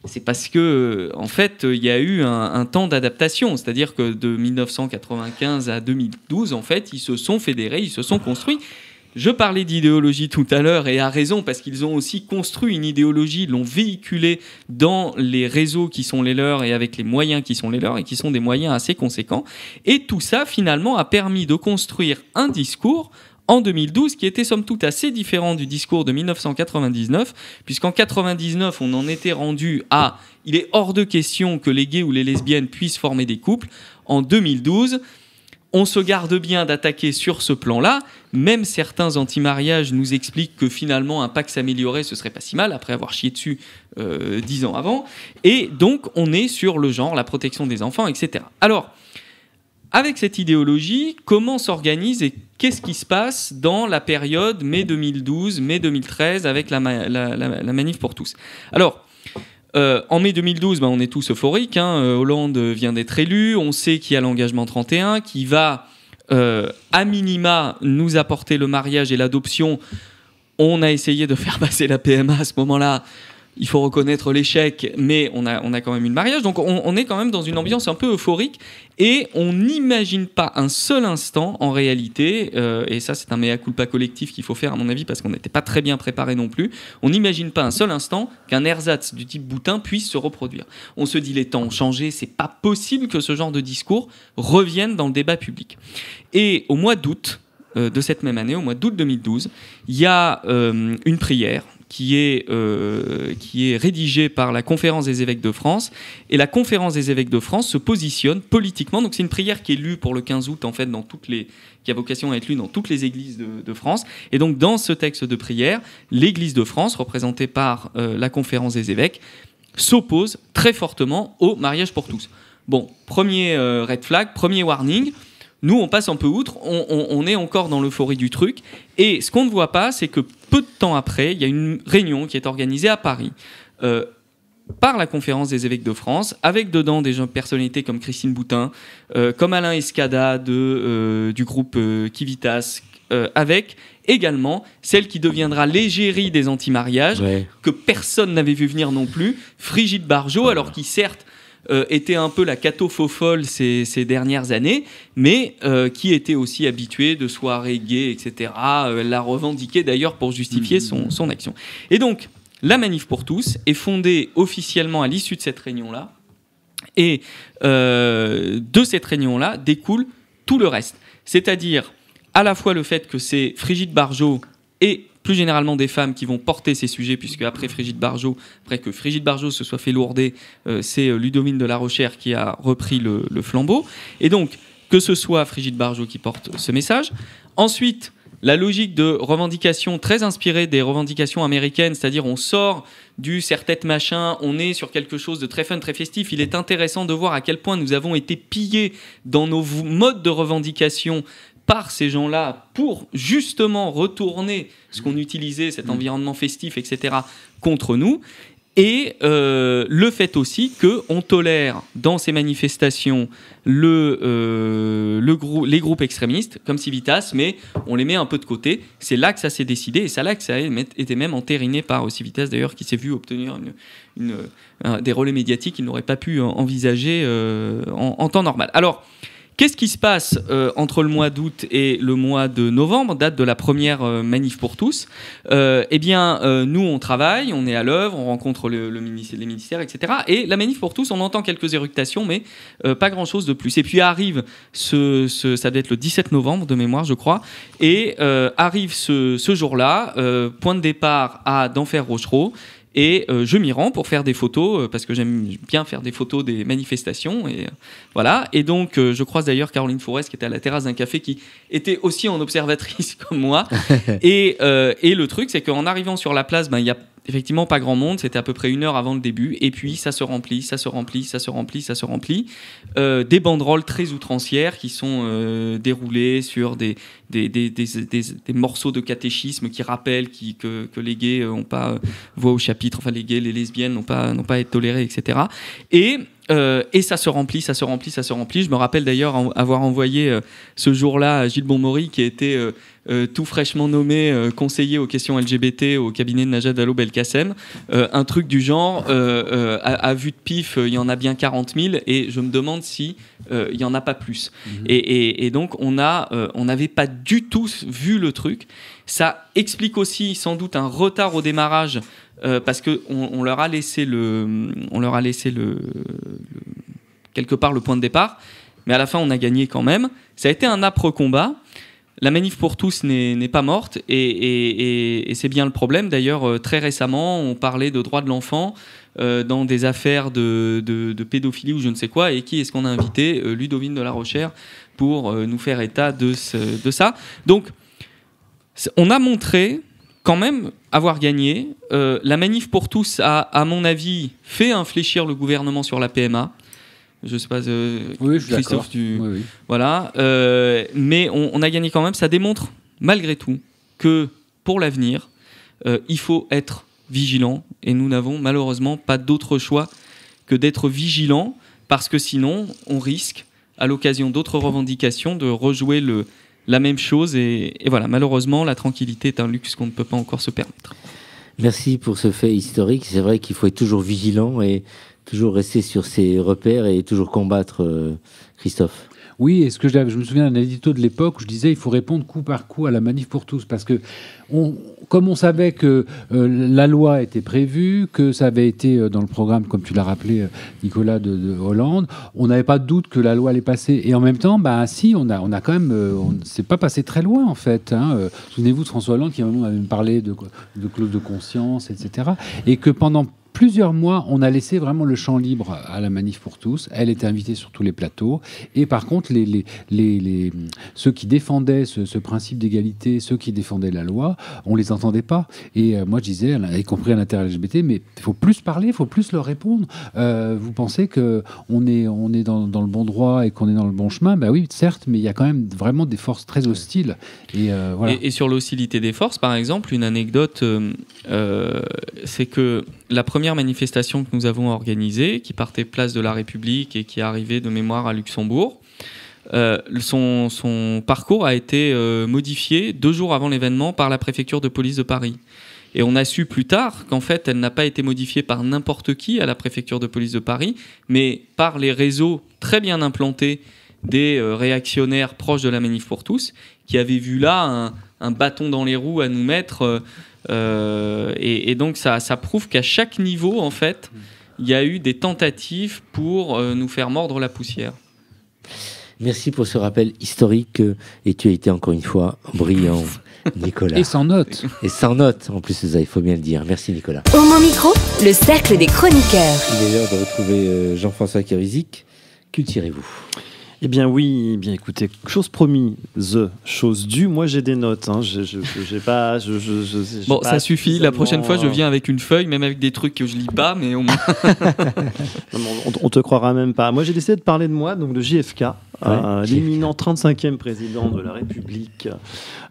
[SPEAKER 3] c'est parce que, en fait, il y a eu un temps d'adaptation, c'est-à-dire que de 1995 à 2012, en fait, ils se sont fédérés, ils se sont construits. Je parlais d'idéologie tout à l'heure et à raison parce qu'ils ont aussi construit une idéologie, l'ont véhiculée dans les réseaux qui sont les leurs et avec les moyens qui sont les leurs et qui sont des moyens assez conséquents. Et tout ça, finalement, a permis de construire un discours en 2012, qui était somme toute assez différent du discours de 1999, puisqu'en 99, on en était rendu à « il est hors de question que les gays ou les lesbiennes puissent former des couples ». En 2012, on se garde bien d'attaquer sur ce plan-là. Même certains anti-mariages nous expliquent que finalement, un Pax amélioré, ce serait pas si mal, après avoir chié dessus 10 ans avant. Et donc, on est sur le genre, la protection des enfants, etc. Alors, avec cette idéologie, comment s'organise et qu'est-ce qui se passe dans la période mai 2012, mai 2013 avec la Manif pour tous? Alors, en mai 2012, on est tous euphoriques. Hollande vient d'être élu. On sait qu'il y a l'engagement 31 qui va, à minima, nous apporter le mariage et l'adoption. On a essayé de faire passer la PMA à ce moment-là. Il faut reconnaître l'échec, mais on a quand même eu le mariage. Donc on est quand même dans une ambiance un peu euphorique et on n'imagine pas un seul instant, en réalité, et ça c'est un mea culpa collectif qu'il faut faire à mon avis parce qu'on n'était pas très bien préparé non plus, on n'imagine pas un seul instant qu'un ersatz du type Boutin puisse se reproduire. On se dit les temps ont changé, c'est pas possible que ce genre de discours revienne dans le débat public. Et au mois d'août de cette même année, au mois d'août 2012, il y a une prière qui est rédigée par la Conférence des évêques de France. Et la Conférence des évêques de France se positionne politiquement. Donc c'est une prière qui est lue pour le 15 août, en fait, qui a vocation à être lue dans toutes les églises de France. Et donc dans ce texte de prière, l'Église de France, représentée par la Conférence des évêques, s'oppose très fortement au mariage pour tous. Bon, premier red flag, premier warning. Nous, on passe un peu outre, on est encore dans l'euphorie du truc. Et ce qu'on ne voit pas, c'est que peu de temps après, il y a une réunion qui est organisée à Paris par la Conférence des évêques de France, avec dedans des personnalités comme Christine Boutin, comme Alain Escada du groupe Kivitas, avec également celle qui deviendra l'égérie des anti-mariages, que personne n'avait vu venir non plus, Frigide Barjot, alors qui certes était un peu la cato-faux-folle ces dernières années, mais qui était aussi habituée de soirées gays, etc. Elle l'a revendiqué d'ailleurs pour justifier son action. Et donc, la Manif pour tous est fondée officiellement à l'issue de cette réunion-là. Et de cette réunion-là découle tout le reste. C'est-à-dire à la fois le fait que c'est Frigide Barjot et plus généralement des femmes qui vont porter ces sujets, puisque après que Frigide Barjot se soit fait lourder, c'est Ludovine de la Rochère qui a repris le flambeau. Et donc, que ce soit Frigide Barjot qui porte ce message. Ensuite, la logique de revendication très inspirée des revendications américaines, c'est-à-dire on sort du serre-tête machin, on est sur quelque chose de très fun, très festif. Il est intéressant de voir à quel point nous avons été pillés dans nos modes de revendication par ces gens-là pour justement retourner ce qu'on utilisait, cet environnement festif, etc., contre nous. Et le fait aussi qu'on tolère dans ces manifestations les groupes extrémistes comme Civitas, mais on les met un peu de côté. C'est là que ça s'est décidé, et c'est là que ça a été même entériné par Civitas d'ailleurs, qui s'est vu obtenir des relais médiatiques qu'il n'aurait pas pu envisager en temps normal. Alors, qu'est-ce qui se passe entre le mois d'août et le mois de novembre, date de la première manif pour tous? Nous, on travaille, on est à l'œuvre, on rencontre les ministères, etc. Et la manif pour tous, on entend quelques éructations, mais pas grand-chose de plus. Et puis arrive, ça doit être le 17 novembre de mémoire, je crois, et arrive ce jour-là, point de départ à d'Enfer-Rochereau. Et je m'y rends pour faire des photos, parce que j'aime bien faire des photos des manifestations. Et voilà. Et donc, je croise d'ailleurs Caroline Forest, qui était à la terrasse d'un café, qui était aussi en observatrice comme moi. Et le truc, c'est qu'en arrivant sur la place, il y a effectivement pas grand monde. C'était à peu près 1 heure avant le début. Et puis, ça se remplit. Des banderoles très outrancières qui sont déroulées sur des morceaux de catéchisme qui rappellent que les gays n'ont pas voix au chapitre, enfin les gays, les lesbiennes n'ont pas à être tolérés, etc. Et ça se remplit. Je me rappelle d'ailleurs avoir envoyé ce jour-là à Gilles Bonmori, qui était tout fraîchement nommé conseiller aux questions LGBT au cabinet de Najat Vallaud-Belkacem, un truc du genre, à vue de pif, il y en a bien 40 000, et je me demande si il n'y en a pas plus. Et donc on n'avait pas du tout vu le truc. Ça explique aussi sans doute un retard au démarrage, parce qu'on leur a laissé quelque part le point de départ, mais à la fin on a gagné quand même. Ça a été un âpre combat. La manif pour tous n'est pas morte, et c'est bien le problème. D'ailleurs, très récemment, on parlait de droits de l'enfant dans des affaires de pédophilie ou je ne sais quoi, et qui est-ce qu'on a invité? Ludovine de la Rochère, pour nous faire état de ça. Donc, on a montré quand même avoir gagné. La manif pour tous a, à mon avis, fait infléchir le gouvernement sur la PMA. Je sais pas,
[SPEAKER 6] oui,
[SPEAKER 3] Christophe,
[SPEAKER 6] oui.
[SPEAKER 3] Voilà. Mais on a gagné quand même. Ça démontre, malgré tout, que pour l'avenir, il faut être vigilant. Et nous n'avons malheureusement pas d'autre choix que d'être vigilant, parce que sinon, on risque, à l'occasion d'autres revendications, de rejouer la même chose. Et voilà, malheureusement, la tranquillité est un luxe qu'on ne peut pas encore se permettre.
[SPEAKER 2] Merci pour ce fait historique. C'est vrai qu'il faut être toujours vigilant et toujours rester sur ses repères et toujours combattre, Christophe.
[SPEAKER 6] Oui, et je me souviens d'un édito de l'époque où je disais il faut répondre coup par coup à la manif pour tous, parce que comme on savait que la loi était prévue, que ça avait été dans le programme, comme tu l'as rappelé, Nicolas, de Hollande, on n'avait pas de doute que la loi allait passer. Et en même temps, si, on a quand même, on ne s'est pas passé très loin en fait. Souvenez-vous de François Hollande qui à un moment avait même parlé de clause de conscience, etc. Et que pendant plusieurs mois, on a laissé vraiment le champ libre à la manif pour tous. Elle était invitée sur tous les plateaux. Et par contre, ceux qui défendaient ce principe d'égalité, ceux qui défendaient la loi, on les entendait pas. Et moi, je disais, y compris à l'intérieur LGBT, mais il faut plus parler, il faut plus leur répondre. Vous pensez qu'on est dans le bon droit et qu'on est dans le bon chemin? Ben oui, certes, mais il y a quand même vraiment des forces très hostiles. Et, voilà.
[SPEAKER 3] Et sur l'hostilité des forces, par exemple, une anecdote, c'est que la première manifestation que nous avons organisée, qui partait place de la République et qui est arrivée de mémoire à Luxembourg, son parcours a été modifié 2 jours avant l'événement par la préfecture de police de Paris. Et on a su plus tard qu'en fait, elle n'a pas été modifiée par n'importe qui à la préfecture de police de Paris, mais par les réseaux très bien implantés des réactionnaires proches de la manif pour tous, qui avaient vu là un bâton dans les roues à nous mettre Et donc ça prouve qu'à chaque niveau, en fait, il y a eu des tentatives pour nous faire mordre la poussière.
[SPEAKER 2] Merci pour ce rappel historique et tu as été encore une fois brillant, Nicolas.
[SPEAKER 6] Et sans note.
[SPEAKER 2] Et sans note, en plus, ça, il faut bien le dire. Merci, Nicolas.
[SPEAKER 1] Homo Micro, le cercle des chroniqueurs.
[SPEAKER 2] Il est l'heure de retrouver Jean-François Kéruzic. Que tirez-vous ?
[SPEAKER 4] Eh bien oui, bien écoutez, chose promise, chose due. Moi j'ai des notes, hein. J'ai pas.
[SPEAKER 3] Bon,
[SPEAKER 4] pas
[SPEAKER 3] ça suffit. La prochaine fois, je
[SPEAKER 4] suffisamment-
[SPEAKER 3] viens avec une feuille, même avec des trucs que je lis pas, mais au moins.
[SPEAKER 4] Non, mais on te croira même pas. Moi j'ai décidé de parler de moi, donc de JFK, l'éminent 35e président de la République,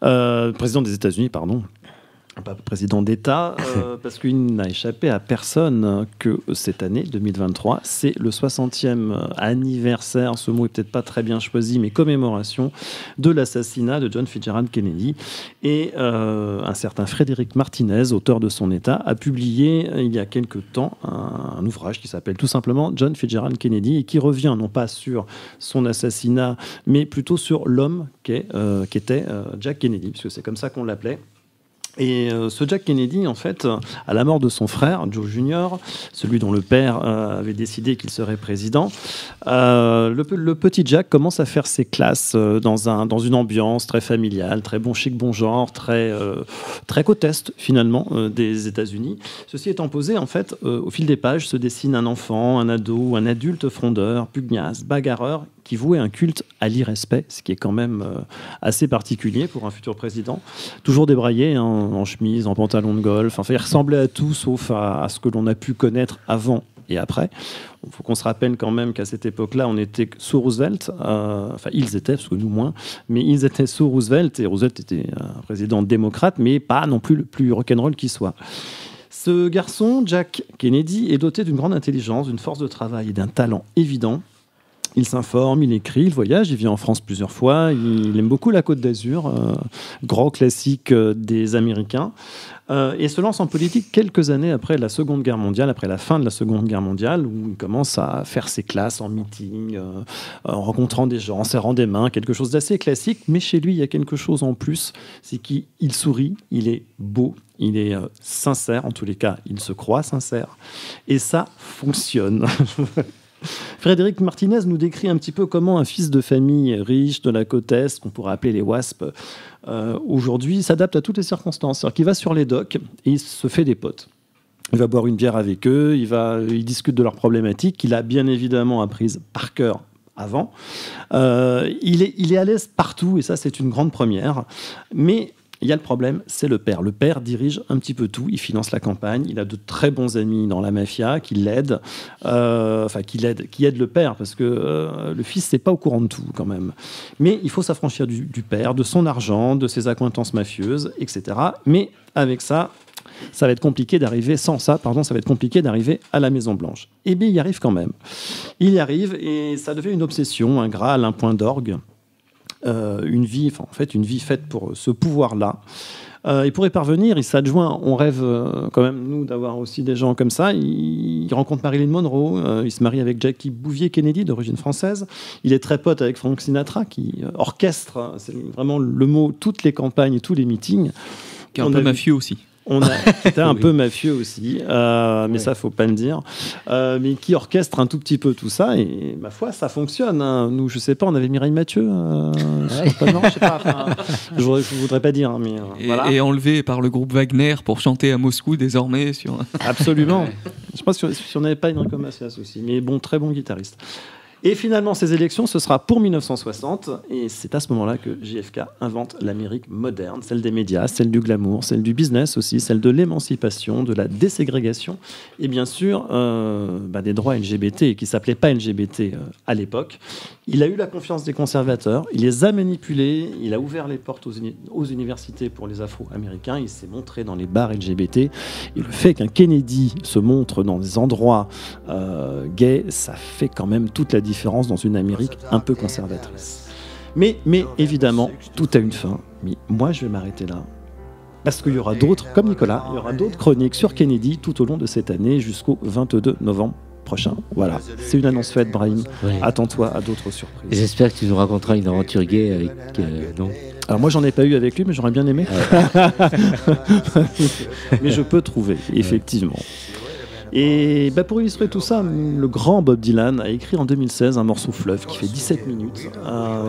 [SPEAKER 4] président des États-Unis, pardon. Pas président d'État, parce qu'il n'a échappé à personne que cette année 2023, c'est le 60e anniversaire, ce mot est peut-être pas très bien choisi, mais commémoration de l'assassinat de John Fitzgerald Kennedy. Et un certain Frédéric Martinez, auteur de son État, a publié il y a quelque temps un ouvrage qui s'appelle tout simplement John Fitzgerald Kennedy et qui revient non pas sur son assassinat, mais plutôt sur l'homme qu'était Jack Kennedy, puisque c'est comme ça qu'on l'appelait. Et ce Jack Kennedy, en fait, à la mort de son frère, Joe Jr., celui dont le père avait décidé qu'il serait président, le petit Jack commence à faire ses classes dans une ambiance très familiale, très bon chic, bon genre, très côte est, finalement, des États-Unis. Ceci étant posé, en fait, au fil des pages se dessine un enfant, un ado, un adulte frondeur, pugnace, bagarreur, qui vouait un culte à l'irrespect, ce qui est quand même assez particulier pour un futur président. Toujours débraillé, hein, en chemise, en pantalon de golf. Enfin, il ressemblait à tout sauf à ce que l'on a pu connaître avant et après. Il faut qu'on se rappelle quand même qu'à cette époque-là, on était sous Roosevelt. Enfin, ils étaient, parce que nous moins, mais ils étaient sous Roosevelt. Et Roosevelt était un président démocrate, mais pas non plus le plus rock'n'roll qui soit. Ce garçon, Jack Kennedy, est doté d'une grande intelligence, d'une force de travail et d'un talent évident. Il s'informe, il écrit, il voyage, il vient en France plusieurs fois, il aime beaucoup la Côte d'Azur, grand classique des Américains, et se lance en politique quelques années après la Seconde Guerre mondiale, après la fin de la Seconde Guerre mondiale, où il commence à faire ses classes en meeting, en rencontrant des gens, en serrant des mains, quelque chose d'assez classique, mais chez lui, il y a quelque chose en plus, c'est qu'il sourit, il est beau, il est sincère, en tous les cas, il se croit sincère, et ça fonctionne. Frédéric Martinez nous décrit un petit peu comment un fils de famille riche de la côte Est, qu'on pourrait appeler les WASP, aujourd'hui s'adapte à toutes les circonstances. C'est-à-dire qu'il va sur les docks et il se fait des potes. Il va boire une bière avec eux, il discute de leurs problématiques, qu'il a bien évidemment apprises par cœur avant. Il est à l'aise partout et ça, c'est une grande première. Mais il y a le problème, c'est le père. Le père dirige un petit peu tout, il finance la campagne, il a de très bons amis dans la mafia qui l'aident, qui aident le père, parce que le fils n'est pas au courant de tout quand même. Mais il faut s'affranchir du père, de son argent, de ses accointances mafieuses, etc. Mais avec ça, ça va être compliqué d'arriver, ça va être compliqué d'arriver à la Maison-Blanche. Eh bien, il y arrive quand même. Il y arrive et ça devient une obsession, un graal, un point d'orgue. Une vie faite pour ce pouvoir-là. Et pour y parvenir, il s'adjoint, on rêve quand même, nous, d'avoir aussi des gens comme ça. Il rencontre Marilyn Monroe, il se marie avec Jackie Bouvier Kennedy, d'origine française. Il est très pote avec Frank Sinatra, qui orchestre, c'est vraiment le mot, toutes les campagnes et tous les meetings.
[SPEAKER 3] Qui est un peu mafieux aussi.
[SPEAKER 4] C'était un peu mafieux aussi, mais ça, faut pas le dire. Mais qui orchestre un tout petit peu tout ça, et ma foi, ça fonctionne. Hein. Nous, je sais pas, on avait Mireille Mathieu. Non, je sais pas. Je voudrais pas dire, mais voilà.
[SPEAKER 3] Et enlevé par le groupe Wagner pour chanter à Moscou désormais.
[SPEAKER 4] Absolument. Je pense que si on n'avait pas Enrico Macias aussi, mais bon, très bon guitariste. Et finalement, ces élections, ce sera pour 1960, et c'est à ce moment-là que JFK invente l'Amérique moderne, celle des médias, celle du glamour, celle du business aussi, celle de l'émancipation, de la déségrégation, et bien sûr des droits LGBT, qui ne s'appelaient pas LGBT à l'époque. Il a eu la confiance des conservateurs, il les a manipulés, il a ouvert les portes aux universités pour les Afro-Américains, il s'est montré dans les bars LGBT, et le fait qu'un Kennedy se montre dans des endroits gays, ça fait quand même toute la différence dans une Amérique un peu conservatrice. Mais évidemment, tout a une fin. Mais moi, je vais m'arrêter là. Parce qu'il y aura d'autres, comme Nicolas, il y aura d'autres chroniques sur Kennedy tout au long de cette année jusqu'au 22 novembre prochain. Voilà, c'est une annonce faite, Brahim.
[SPEAKER 2] Ouais.
[SPEAKER 4] Attends-toi à d'autres surprises.
[SPEAKER 2] J'espère que tu nous raconteras une aventure gay avec... non.
[SPEAKER 4] Alors moi, j'en ai pas eu avec lui, mais j'aurais bien aimé. Mais je peux trouver, effectivement. Et pour illustrer tout ça, le grand Bob Dylan a écrit en 2016 un morceau fleuve qui fait 17 minutes,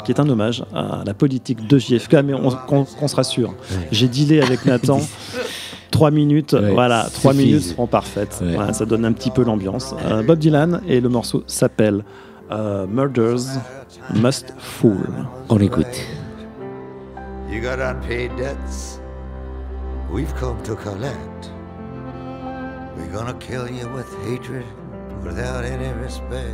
[SPEAKER 4] qui est un hommage à la politique de JFK, mais qu'on se rassure. J'ai dealé avec Nathan. 3 minutes, voilà, 3 minutes seront parfaites. Ouais. Voilà, ça donne un petit peu l'ambiance. Bob Dylan, et le morceau s'appelle Murders Must Fall.
[SPEAKER 2] On l'écoute.
[SPEAKER 9] You got unpaid debts, we've come to collect. We're gonna kill you with hatred without any respect.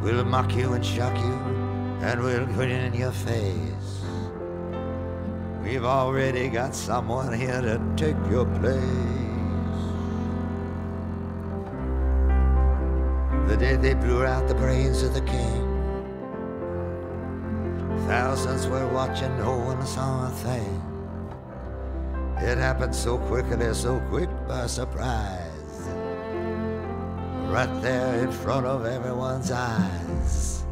[SPEAKER 9] We'll mock you and shock you, and we'll grin in your face. We've already got someone here to take your place. The day they blew out the brains of the king, thousands were watching, no one saw a thing. It happened so quickly, so quick by surprise, right there in front of everyone's eyes.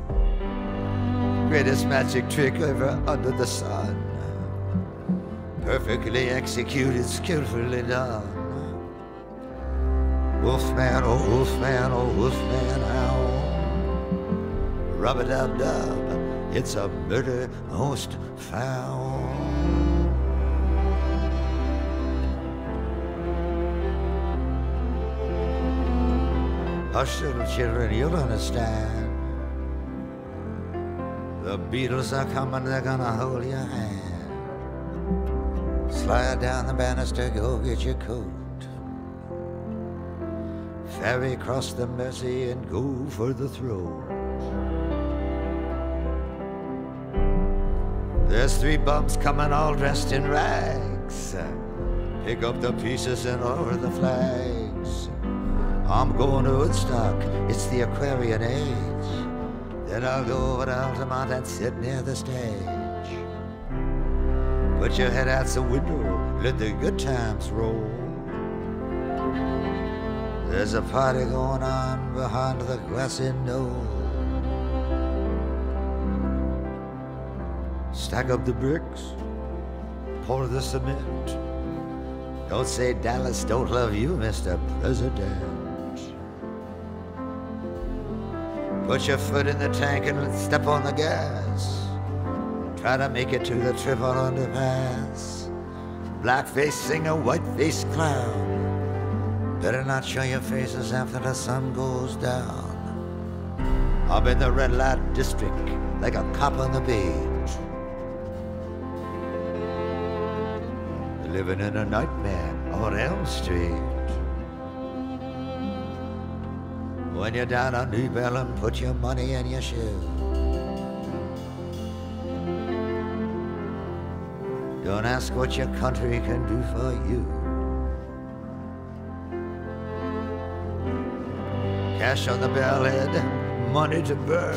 [SPEAKER 9] Greatest magic trick ever under the sun, perfectly executed, skillfully done. Wolfman, oh wolfman, oh wolfman, howl. Rub-a-dub-dub, it's a murder most foul. Hush, little children, you'll understand. The Beatles are coming, they're gonna hold your hand. Slide down the banister, go get your coat. Ferry across the Mersey and go for the throat. There's 3 bumps coming all dressed in rags. Pick up the pieces and lower the flags. I'm going to Woodstock, it's the Aquarian age. Then I'll go over to Altamont and sit near the stage. Put your head out the window, let the good times roll. There's a party going on behind the grassy knoll. Stack up the bricks, pour the cement. Don't say Dallas don't love you, Mr. President. Put your foot in the tank and step on the gas. Try to make it to the triple underpass. Blackface singer, white-faced clown. Better not show your faces after the sun goes down. I'm in the red light district like a cop on the beat, living in a nightmare on Elm Street. When you're down on New Bellum, put your money in your shoe. Don't ask what your country can do for you. Cash on the bellhead, money to burn.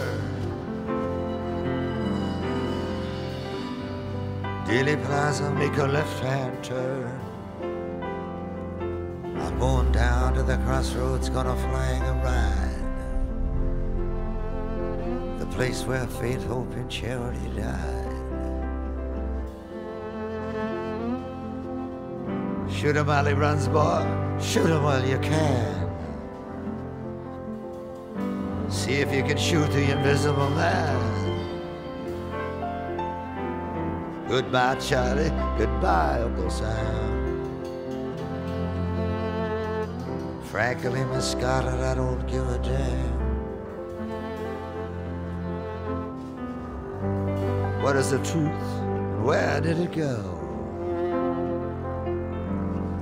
[SPEAKER 9] Dealey Plaza, make a left-hand turn. I'm going down to the crossroads, gonna flag a ride. The place where faith, hope, and charity died. Shoot him while he runs, boy. Shoot him while you can. See if you can shoot the invisible man. Goodbye, Charlie. Goodbye, Uncle Sam. Frankly, Miss Scarlett, I don't give a damn. What is the truth? Where did it go?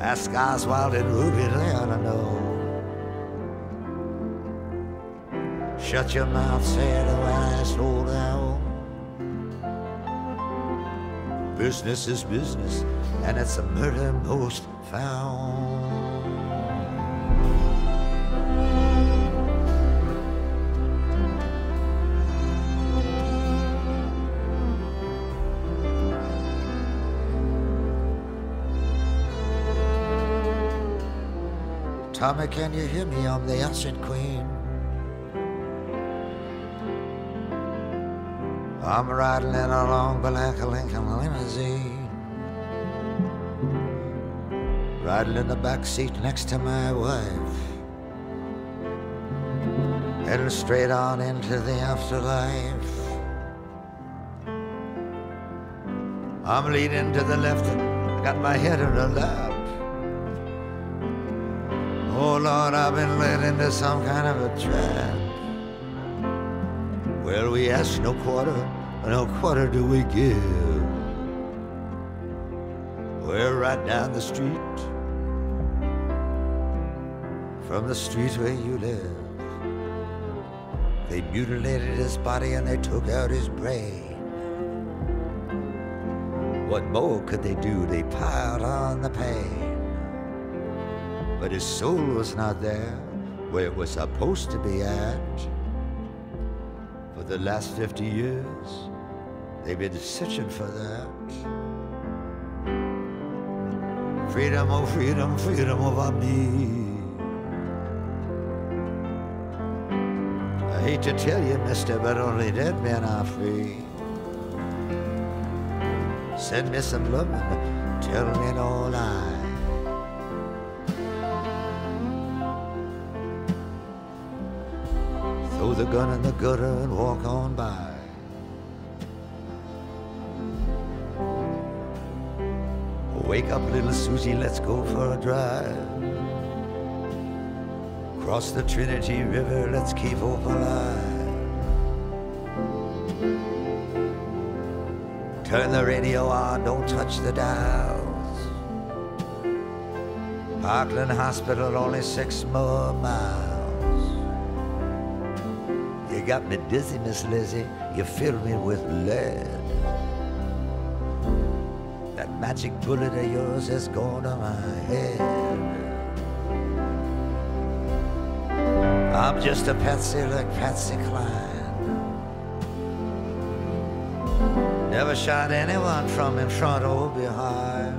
[SPEAKER 9] Ask Oswald and Ruby, they ought to know. Shut your mouth, say the last hold down. Business is business, and it's a murder most found. Tommy, can you hear me? I'm the Ancient Queen. I'm riding in a long black Lincoln limousine, riding in the back seat next to my wife, heading straight on into the afterlife. I'm leaning to the left and got my head in her lap. Oh Lord, I've been led into some kind of a trap. Well, we ask no quarter do we give. We're right down the street from the street where you live. They mutilated his body and they took out his brain. What more could they do? They piled on the pain. But his soul was not there where it was supposed to be at. For the last 50 years, they've been searching for that. Freedom, oh freedom, freedom over me. I hate to tell you, mister, but only dead men are free. Send me some love and tell me no lie. Throw the gun in the gutter and walk on by. Wake up, little Susie, let's go for a drive. Cross the Trinity River, let's keep hope alive. Turn the radio on, don't touch the dials. Parkland Hospital, only 6 more miles. You got me dizzy, Miss Lizzie, you fill me with lead. That magic bullet of yours has gone to my head. I'm just a patsy like Patsy Cline. Never shot anyone from in front or behind.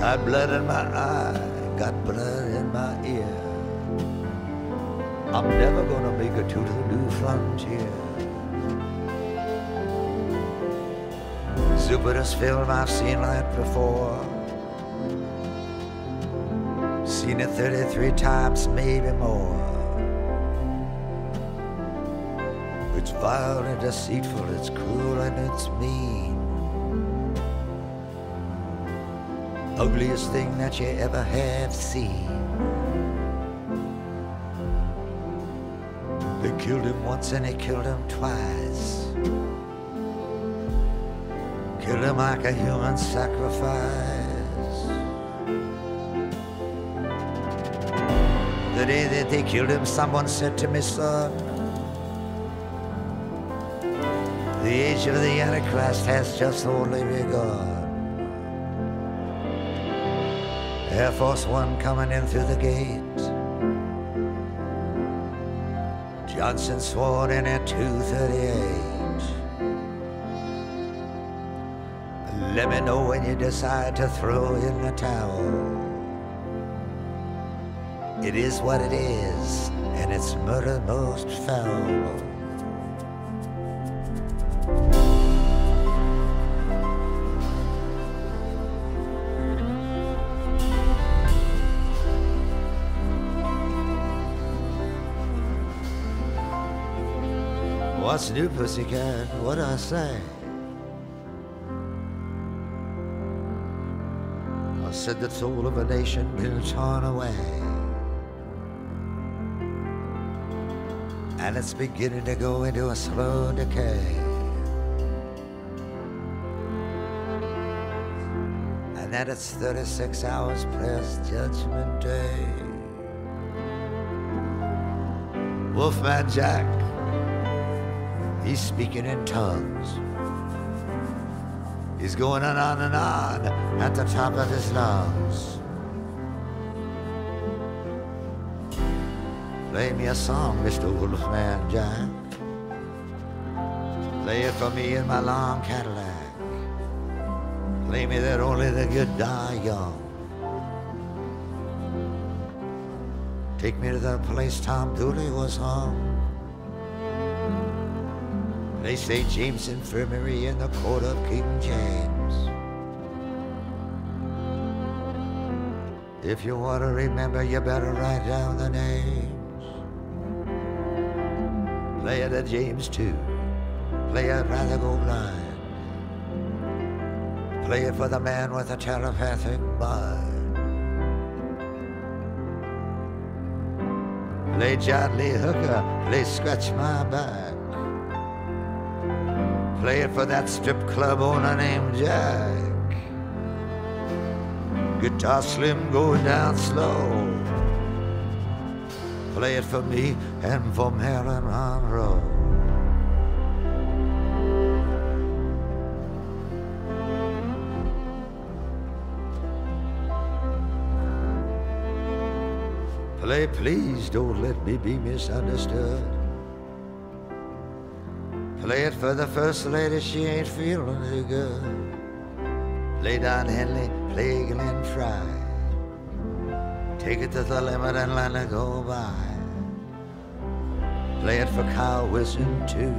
[SPEAKER 9] Got blood in my eye, got blood in my ear. I'm never gonna make it to the new frontier. Stupidest film I've seen like before. Seen it 33 times, maybe more. It's vile and deceitful, it's cruel and it's mean. Ugliest thing that you ever have seen. They killed him once and they killed him twice. Killed him like a human sacrifice. The day that they killed him, someone said to me, son, the age of the Antichrist has just only begun. Air Force One coming in through the gate. Johnson sworn in at 2:38. Let me know when you decide to throw in the towel. It is what it is, and it's murder most foul. What's new, pussycat? What do I say? I said the soul of a nation been torn away, and it's beginning to go into a slow decay. And that it's 36 hours past Judgment Day. Wolfman Jack, he's speaking in tongues. He's going on and on at the top of his lungs. Play me a song, Mr. Wolfman Jack. Play it for me in my long Cadillac. Play me that only the good die young. Take me to the place Tom Dooley was hung. Play St. James Infirmary in the court of King James. If you want to remember, you better write down the names. Play it at James 2. Play it Rather Go Blind. Play it for the man with a telepathic mind. Play John Lee Hooker, play Scratch My Back. Play it for that strip club owner named Jack. Guitar Slim going down slow. Play it for me and for Marilyn Monroe. Play Please Don't Let Me Be Misunderstood. Play it for the first lady, she ain't feeling too good. Play Don Henley, play Glenn Fry. Take it to the limit and let it go by. Play it for Kyle Wilson too.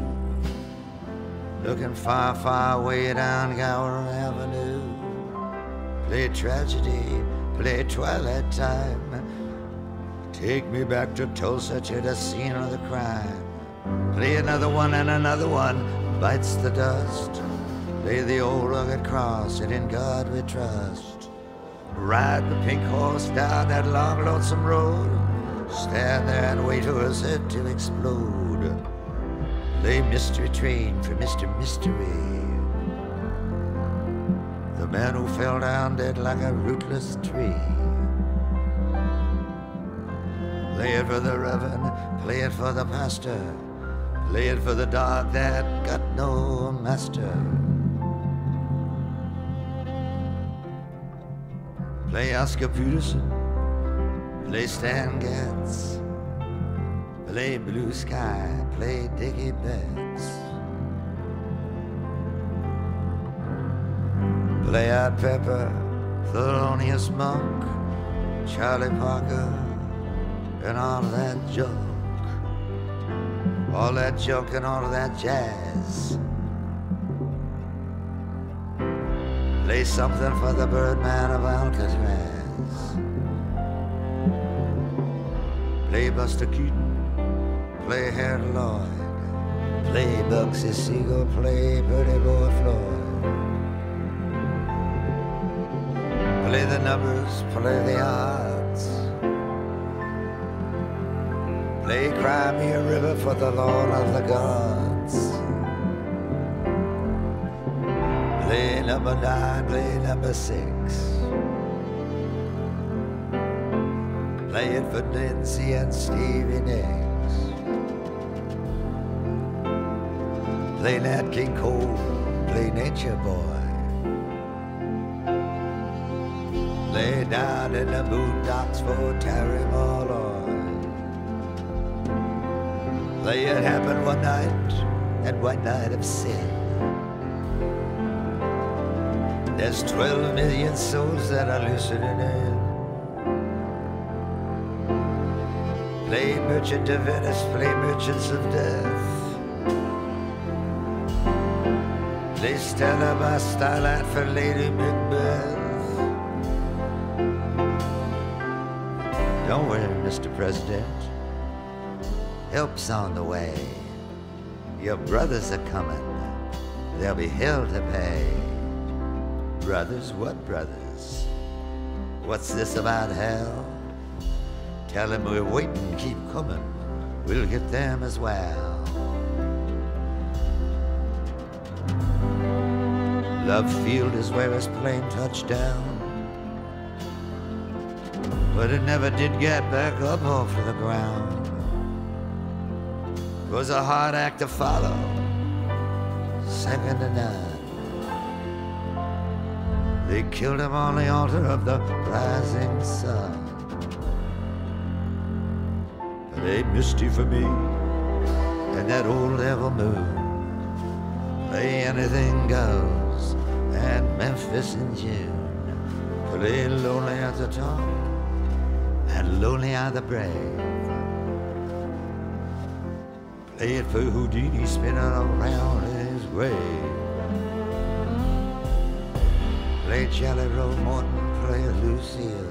[SPEAKER 9] Looking far, far way down Gower Avenue. Play Tragedy, play Twilight Time. Take me back to Tulsa, to the scene of the crime. Play another one and another one bites the dust. Play the old rugged cross and In God We Trust. Ride the pink horse down that long lonesome road. Stand there and wait for his head to explode. Play Mystery Train for Mr. Mystery, the man who fell down dead like a rootless tree. Play it for the reverend, play it for the pastor. Play it for the dog that got no master. Play Oscar Peterson, play Stan Getz. Play Blue Sky, play Dickie Betts. Play Art Pepper, Thelonious Monk, Charlie Parker, and all that junk. All that junk and all that jazz. Play something for the Birdman of Alcatraz. Play Buster Keaton, play Harold Lloyd. Play Bugsy Siegel, play Pretty Boy Floyd. Play the numbers, play the odds. Play Cry Me a River for the Lord of the Gods. Play number 9, play number 6. Play it for Nancy and Stevie Nicks. Play Nat King Cole, play Nature Boy. Play down in the boondocks for Terry Malloy. Play It Happened One Night and One Night of Sin. There's 12 million souls that are listening in. Play Merchant of Venice, play Merchants of Death. Play Stella by Starlight for Lady Macbeth. Don't worry, Mr. President. Help's on the way. Your brothers are coming. There'll be hell to pay. Brothers, what brothers? What's this about hell? Tell them we're waiting, keep coming. We'll get them as well. Love Field is where his plane touched down, but it never did get back up off the ground. It was a hard act to follow, second to none. They killed him on the altar of the rising sun. Play Misty for me and that old devil moon. Play Anything Goes and Memphis in June. Play Lonely at the Top and Lonely Are the Brave. Play it for Houdini spinning around in his grave. Play Jelly Roll Morton, play Lucille.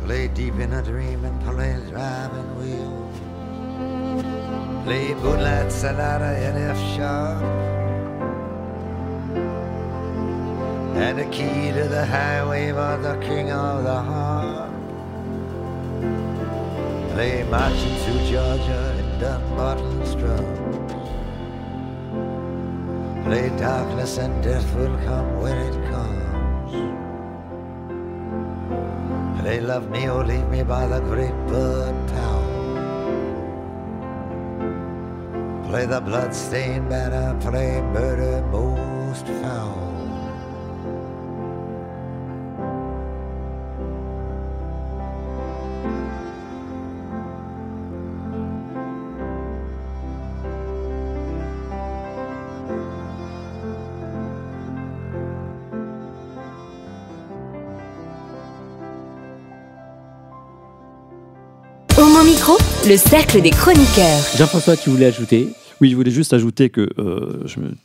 [SPEAKER 9] Play Deep in a Dream and play Driving Wheel. Play Moonlight Sonata in F sharp. And the key to the highway for the king of the harp. Play Marching Through Georgia in Dunbarton's drums. Play Darkness and Death Will Come When It Comes. Play Love Me or Leave Me by the Great Bird Town. Play the Bloodstained Banner, play Murder Most Foul.
[SPEAKER 1] Homo Micro, le cercle des chroniqueurs.
[SPEAKER 2] Jean-François, tu voulais ajouter?
[SPEAKER 4] Oui, je voulais juste ajouter que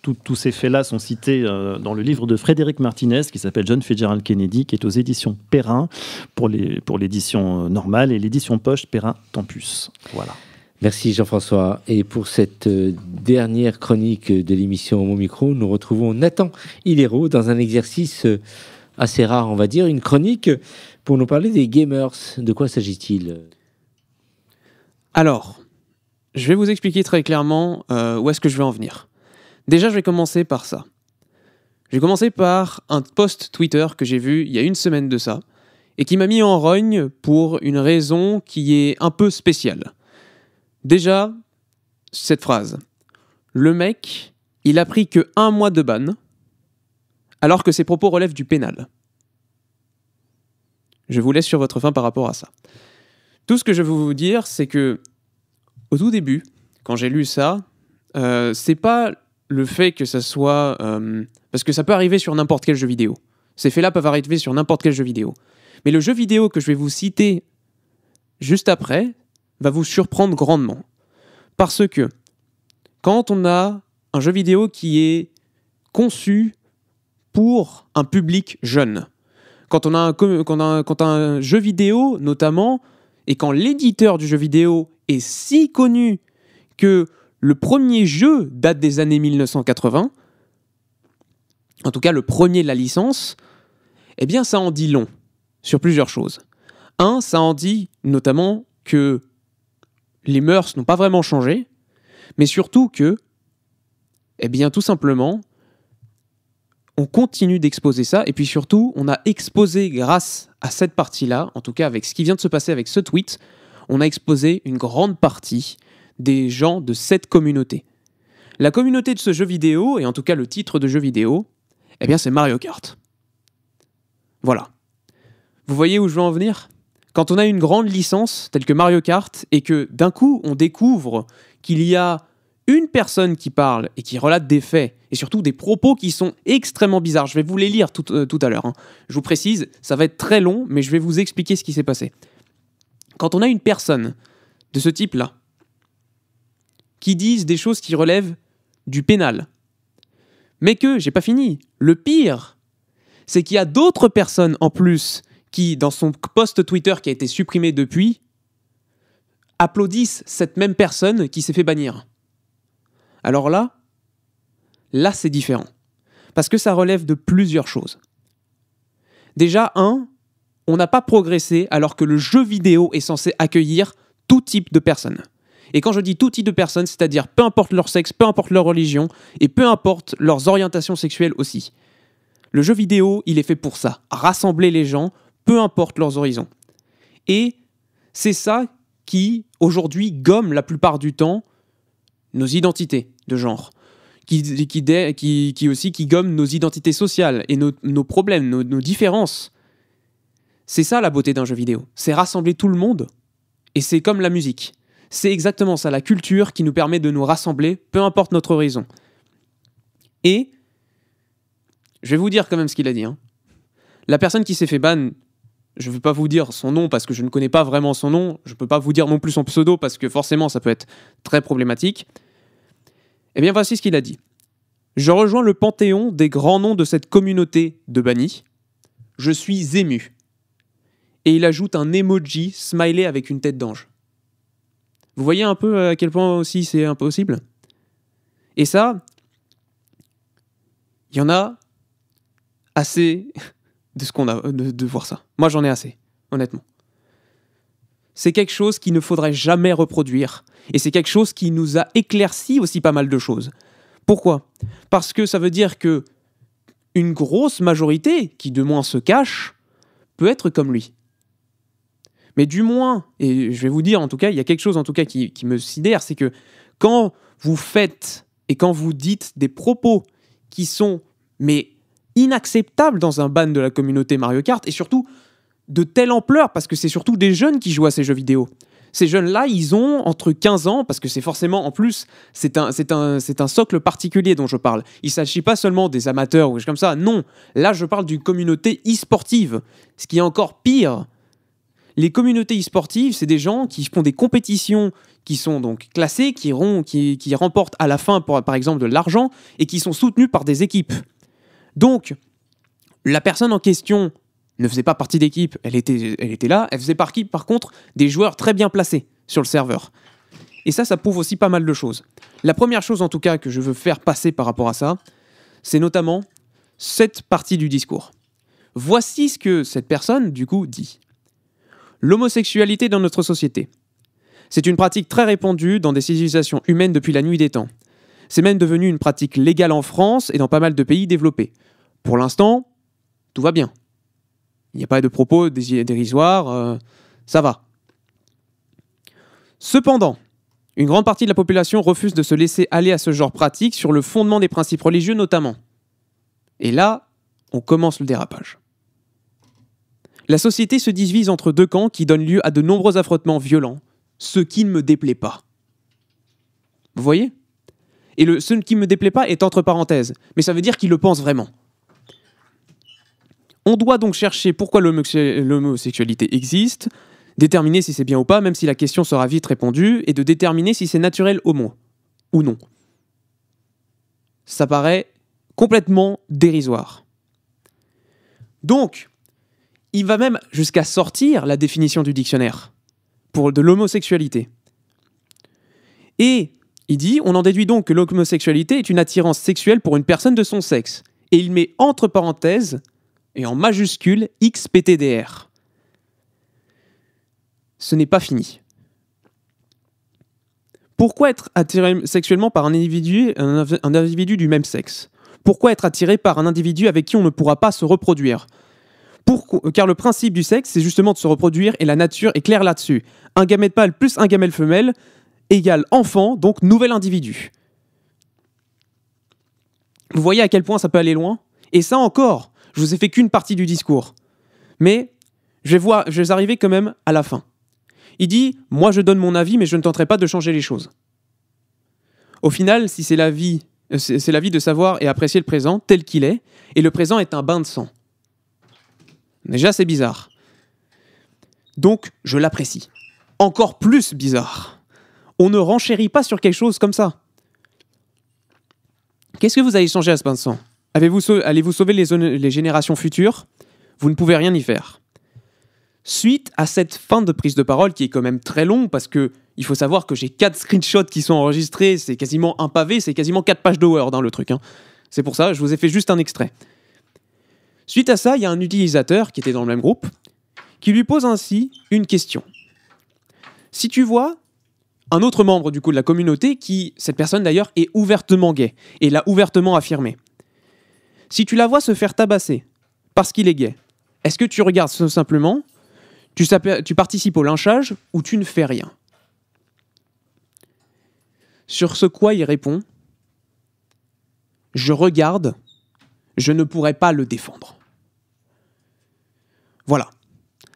[SPEAKER 4] tous ces faits-là sont cités dans le livre de Frédéric Martinez qui s'appelle John Fitzgerald Kennedy, qui est aux éditions Perrin pour l'édition normale et l'édition poche Perrin Tempus. Voilà.
[SPEAKER 2] Merci Jean-François. Et pour cette dernière chronique de l'émission Homo Micro, nous retrouvons Nathan Hilero dans un exercice assez rare, on va dire, une chronique pour nous parler des gamers. De quoi s'agit-il ?
[SPEAKER 5] Alors, je vais vous expliquer très clairement où est-ce que je vais en venir. Déjà, je vais commencer par ça. Je vais commencer par un post Twitter que j'ai vu il y a une semaine de ça et qui m'a mis en rogne pour une raison qui est un peu spéciale. Déjà, cette phrase. Le mec, il a pris que 1 mois de ban alors que ses propos relèvent du pénal. Je vous laisse sur votre faim par rapport à ça. Tout ce que je veux vous dire, c'est que au tout début, quand j'ai lu ça, c'est pas le fait que ça soit... parce que ça peut arriver sur n'importe quel jeu vidéo. Ces faits-là peuvent arriver sur n'importe quel jeu vidéo. Mais le jeu vidéo que je vais vous citer juste après va vous surprendre grandement. Parce que quand on a un jeu vidéo qui est conçu pour un public jeune, quand on a un jeu vidéo notamment, et quand l'éditeur du jeu vidéo est si connu que le premier jeu date des années 1980, en tout cas le premier de la licence, eh bien ça en dit long sur plusieurs choses. Un, ça en dit notamment que les mœurs n'ont pas vraiment changé, mais surtout que, eh bien tout simplement, on continue d'exposer ça, et puis surtout, on a exposé grâce à cette partie-là, en tout cas avec ce qui vient de se passer avec ce tweet, on a exposé une grande partie des gens de cette communauté. La communauté de ce jeu vidéo, et en tout cas le titre de jeu vidéo, eh bien c'est Mario Kart. Voilà. Vous voyez où je veux en venir ? Quand on a une grande licence telle que Mario Kart, et que d'un coup on découvre qu'il y a une personne qui parle et qui relate des faits, et surtout des propos qui sont extrêmement bizarres. Je vais vous les lire tout à l'heure. Je vous précise, ça va être très long, mais je vais vous expliquer ce qui s'est passé. Quand on a une personne de ce type-là, qui disent des choses qui relèvent du pénal, mais que, j'ai pas fini, le pire, c'est qu'il y a d'autres personnes en plus qui, dans son post Twitter qui a été supprimé depuis, applaudissent cette même personne qui s'est fait bannir. Alors là c'est différent. Parce que ça relève de plusieurs choses. Déjà, on n'a pas progressé alors que le jeu vidéo est censé accueillir tout type de personnes. Et quand je dis tout type de personnes, c'est-à-dire peu importe leur sexe, peu importe leur religion, et peu importe leurs orientations sexuelles aussi. Le jeu vidéo, il est fait pour ça, rassembler les gens, peu importe leurs horizons. Et c'est ça qui, aujourd'hui, gomme la plupart du temps nos identités de genre, qui gomme nos identités sociales et nos problèmes, nos différences. C'est ça la beauté d'un jeu vidéo, c'est rassembler tout le monde, et c'est comme la musique. C'est exactement ça, la culture qui nous permet de nous rassembler, peu importe notre horizon. Et, je vais vous dire quand même ce qu'il a dit. La personne qui s'est fait ban, je ne vais pas vous dire son nom parce que je ne connais pas vraiment son nom, je ne peux pas vous dire non plus son pseudo parce que forcément ça peut être très problématique. Eh bien voici ce qu'il a dit. Je rejoins le panthéon des grands noms de cette communauté de bannis. Je suis ému. Et il ajoute un emoji smiley avec une tête d'ange. Vous voyez un peu à quel point aussi c'est impossible ? Et ça, il y en a assez de ce qu'on a de voir ça. Moi, j'en ai assez, honnêtement. C'est quelque chose qu'il ne faudrait jamais reproduire. Et c'est quelque chose qui nous a éclairci aussi pas mal de choses. Pourquoi ? Parce que ça veut dire que une grosse majorité, qui de moins se cache, peut être comme lui. Mais du moins, et je vais vous dire en tout cas, il y a quelque chose en tout cas qui me sidère, c'est que quand vous faites et quand vous dites des propos qui sont mais inacceptables dans un ban de la communauté Mario Kart, et surtout de telle ampleur, parce que c'est surtout des jeunes qui jouent à ces jeux vidéo. Ces jeunes-là, ils ont entre 15 ans, parce que c'est forcément, en plus, c'est un socle particulier dont je parle. Il ne s'agit pas seulement des amateurs ou des choses comme ça, non. Là, je parle d'une communauté e-sportive, ce qui est encore pire. Les communautés e-sportives, c'est des gens qui font des compétitions qui sont donc classées, qui remportent à la fin, par exemple, de l'argent, et qui sont soutenus par des équipes. Donc, la personne en question ne faisait pas partie d'équipe, elle était là, elle faisait partie par contre des joueurs très bien placés sur le serveur. Et ça prouve aussi pas mal de choses. La première chose en tout cas que je veux faire passer par rapport à ça, c'est notamment cette partie du discours. Voici ce que cette personne du coup dit. L'homosexualité dans notre société. C'est une pratique très répandue dans des civilisations humaines depuis la nuit des temps. C'est même devenu une pratique légale en France et dans pas mal de pays développés. Pour l'instant, tout va bien. Il n'y a pas de propos dérisoires, ça va. Cependant, une grande partie de la population refuse de se laisser aller à ce genre de pratique sur le fondement des principes religieux notamment. Et là, on commence le dérapage. La société se divise entre deux camps qui donnent lieu à de nombreux affrontements violents, ce qui ne me déplaît pas. Vous voyez ? Et ce qui ne me déplaît pas est entre parenthèses, mais ça veut dire qu'il le pense vraiment. On doit donc chercher pourquoi l'homosexualité existe, déterminer si c'est bien ou pas, même si la question sera vite répondue, et de déterminer si c'est naturel homo ou non. Ça paraît complètement dérisoire. Donc, il va même jusqu'à sortir la définition du dictionnaire de l'homosexualité. Et il dit, on en déduit donc que l'homosexualité est une attirance sexuelle pour une personne de son sexe. Et il met entre parenthèses et en majuscule XPTDR. Ce n'est pas fini. Pourquoi être attiré sexuellement par un individu du même sexe ? Pourquoi être attiré par un individu avec qui on ne pourra pas se reproduire ? Car le principe du sexe, c'est justement de se reproduire et la nature est claire là-dessus. Un gamète mâle plus un gamète femelle égale enfant, donc nouvel individu. Vous voyez à quel point ça peut aller loin ? Et ça encore, je vous ai fait qu'une partie du discours. Mais je vais arriver quand même à la fin. Il dit « Moi je donne mon avis, mais je ne tenterai pas de changer les choses. » Au final, si c'est la vie de savoir et apprécier le présent tel qu'il est, et le présent est un bain de sang. Déjà, c'est bizarre. Donc, je l'apprécie. Encore plus bizarre. On ne renchérit pas sur quelque chose comme ça. Qu'est-ce que vous allez changer à ce bain de sang ? Allez-vous sauver les générations futures ? Vous ne pouvez rien y faire. Suite à cette fin de prise de parole, qui est quand même très longue, parce que il faut savoir que j'ai 4 screenshots qui sont enregistrés, c'est quasiment un pavé, c'est quasiment 4 pages de Word, le truc. C'est pour ça, je vous ai fait juste un extrait. Suite à ça, il y a un utilisateur qui était dans le même groupe, qui lui pose ainsi une question. Si tu vois un autre membre du coup de la communauté, cette personne d'ailleurs est ouvertement gay, et l'a ouvertement affirmé. Si tu la vois se faire tabasser parce qu'il est gay, est-ce que tu regardes simplement, tu participes au lynchage ou tu ne fais rien ? Sur ce quoi il répond : je regarde, je ne pourrais pas le défendre. Voilà.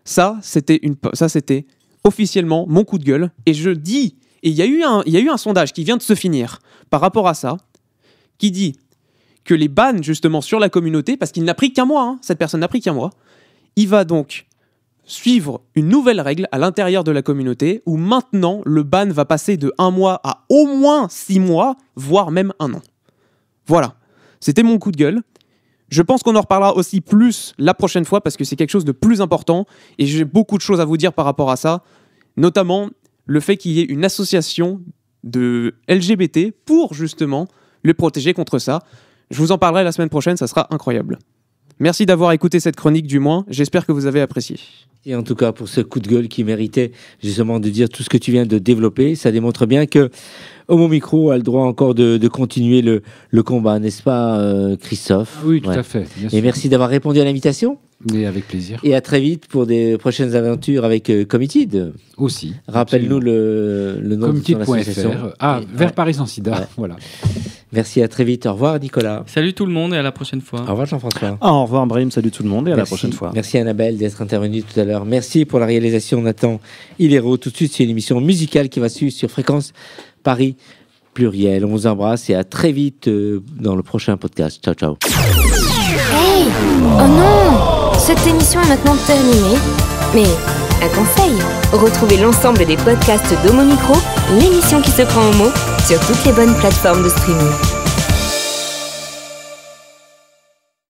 [SPEAKER 5] Ça, c'était officiellement mon coup de gueule. Et je dis, et il y a eu un sondage qui vient de se finir par rapport à ça, qui dit que les bans justement sur la communauté, parce qu'il n'a pris qu'un mois, cette personne n'a pris qu'un mois, il va donc suivre une nouvelle règle à l'intérieur de la communauté où maintenant le ban va passer de 1 mois à au moins 6 mois, voire même 1 an. Voilà, c'était mon coup de gueule. Je pense qu'on en reparlera aussi plus la prochaine fois parce que c'est quelque chose de plus important et j'ai beaucoup de choses à vous dire par rapport à ça, notamment le fait qu'il y ait une association de LGBT pour justement le protéger contre ça. Je vous en parlerai la semaine prochaine, ça sera incroyable. Merci d'avoir écouté cette chronique du moins, j'espère que vous avez apprécié.
[SPEAKER 2] Et en tout cas, pour ce coup de gueule qui méritait justement de dire tout ce que tu viens de développer, ça démontre bien que Homo Micro a le droit encore de continuer le combat, n'est-ce pas, Christophe?
[SPEAKER 6] Oui, tout à fait. Bien
[SPEAKER 2] Et
[SPEAKER 6] sûr.
[SPEAKER 2] merci d'avoir répondu à l'invitation.
[SPEAKER 6] Mais avec plaisir.
[SPEAKER 2] Et à très vite pour des prochaines aventures avec Committed.
[SPEAKER 6] Aussi.
[SPEAKER 2] Rappelle-nous le nom de ton association.
[SPEAKER 6] Committed.fr. Ah, vers
[SPEAKER 2] Ouais.
[SPEAKER 6] Paris sans sida.
[SPEAKER 2] Ouais.
[SPEAKER 6] Voilà.
[SPEAKER 2] Merci, à très vite. Au revoir, Nicolas.
[SPEAKER 3] Salut tout le monde et à la prochaine fois.
[SPEAKER 2] Au revoir, Jean-François.
[SPEAKER 4] Au revoir Brahim, salut tout le monde et à la
[SPEAKER 2] Merci.
[SPEAKER 4] prochaine fois.
[SPEAKER 2] Merci Annabelle d'être intervenue tout à l'heure. Merci pour la réalisation Nathan Hilero. Tout de suite, c'est une émission musicale qui va suivre sur Fréquence Paris Pluriel. On vous embrasse et à très vite dans le prochain podcast. Ciao, ciao.
[SPEAKER 1] Hey! Oh non! Cette émission est maintenant terminée. Mais un conseil, retrouvez l'ensemble des podcasts d'Homo Micro, l'émission qui se prend en mots, sur toutes les bonnes plateformes de streaming.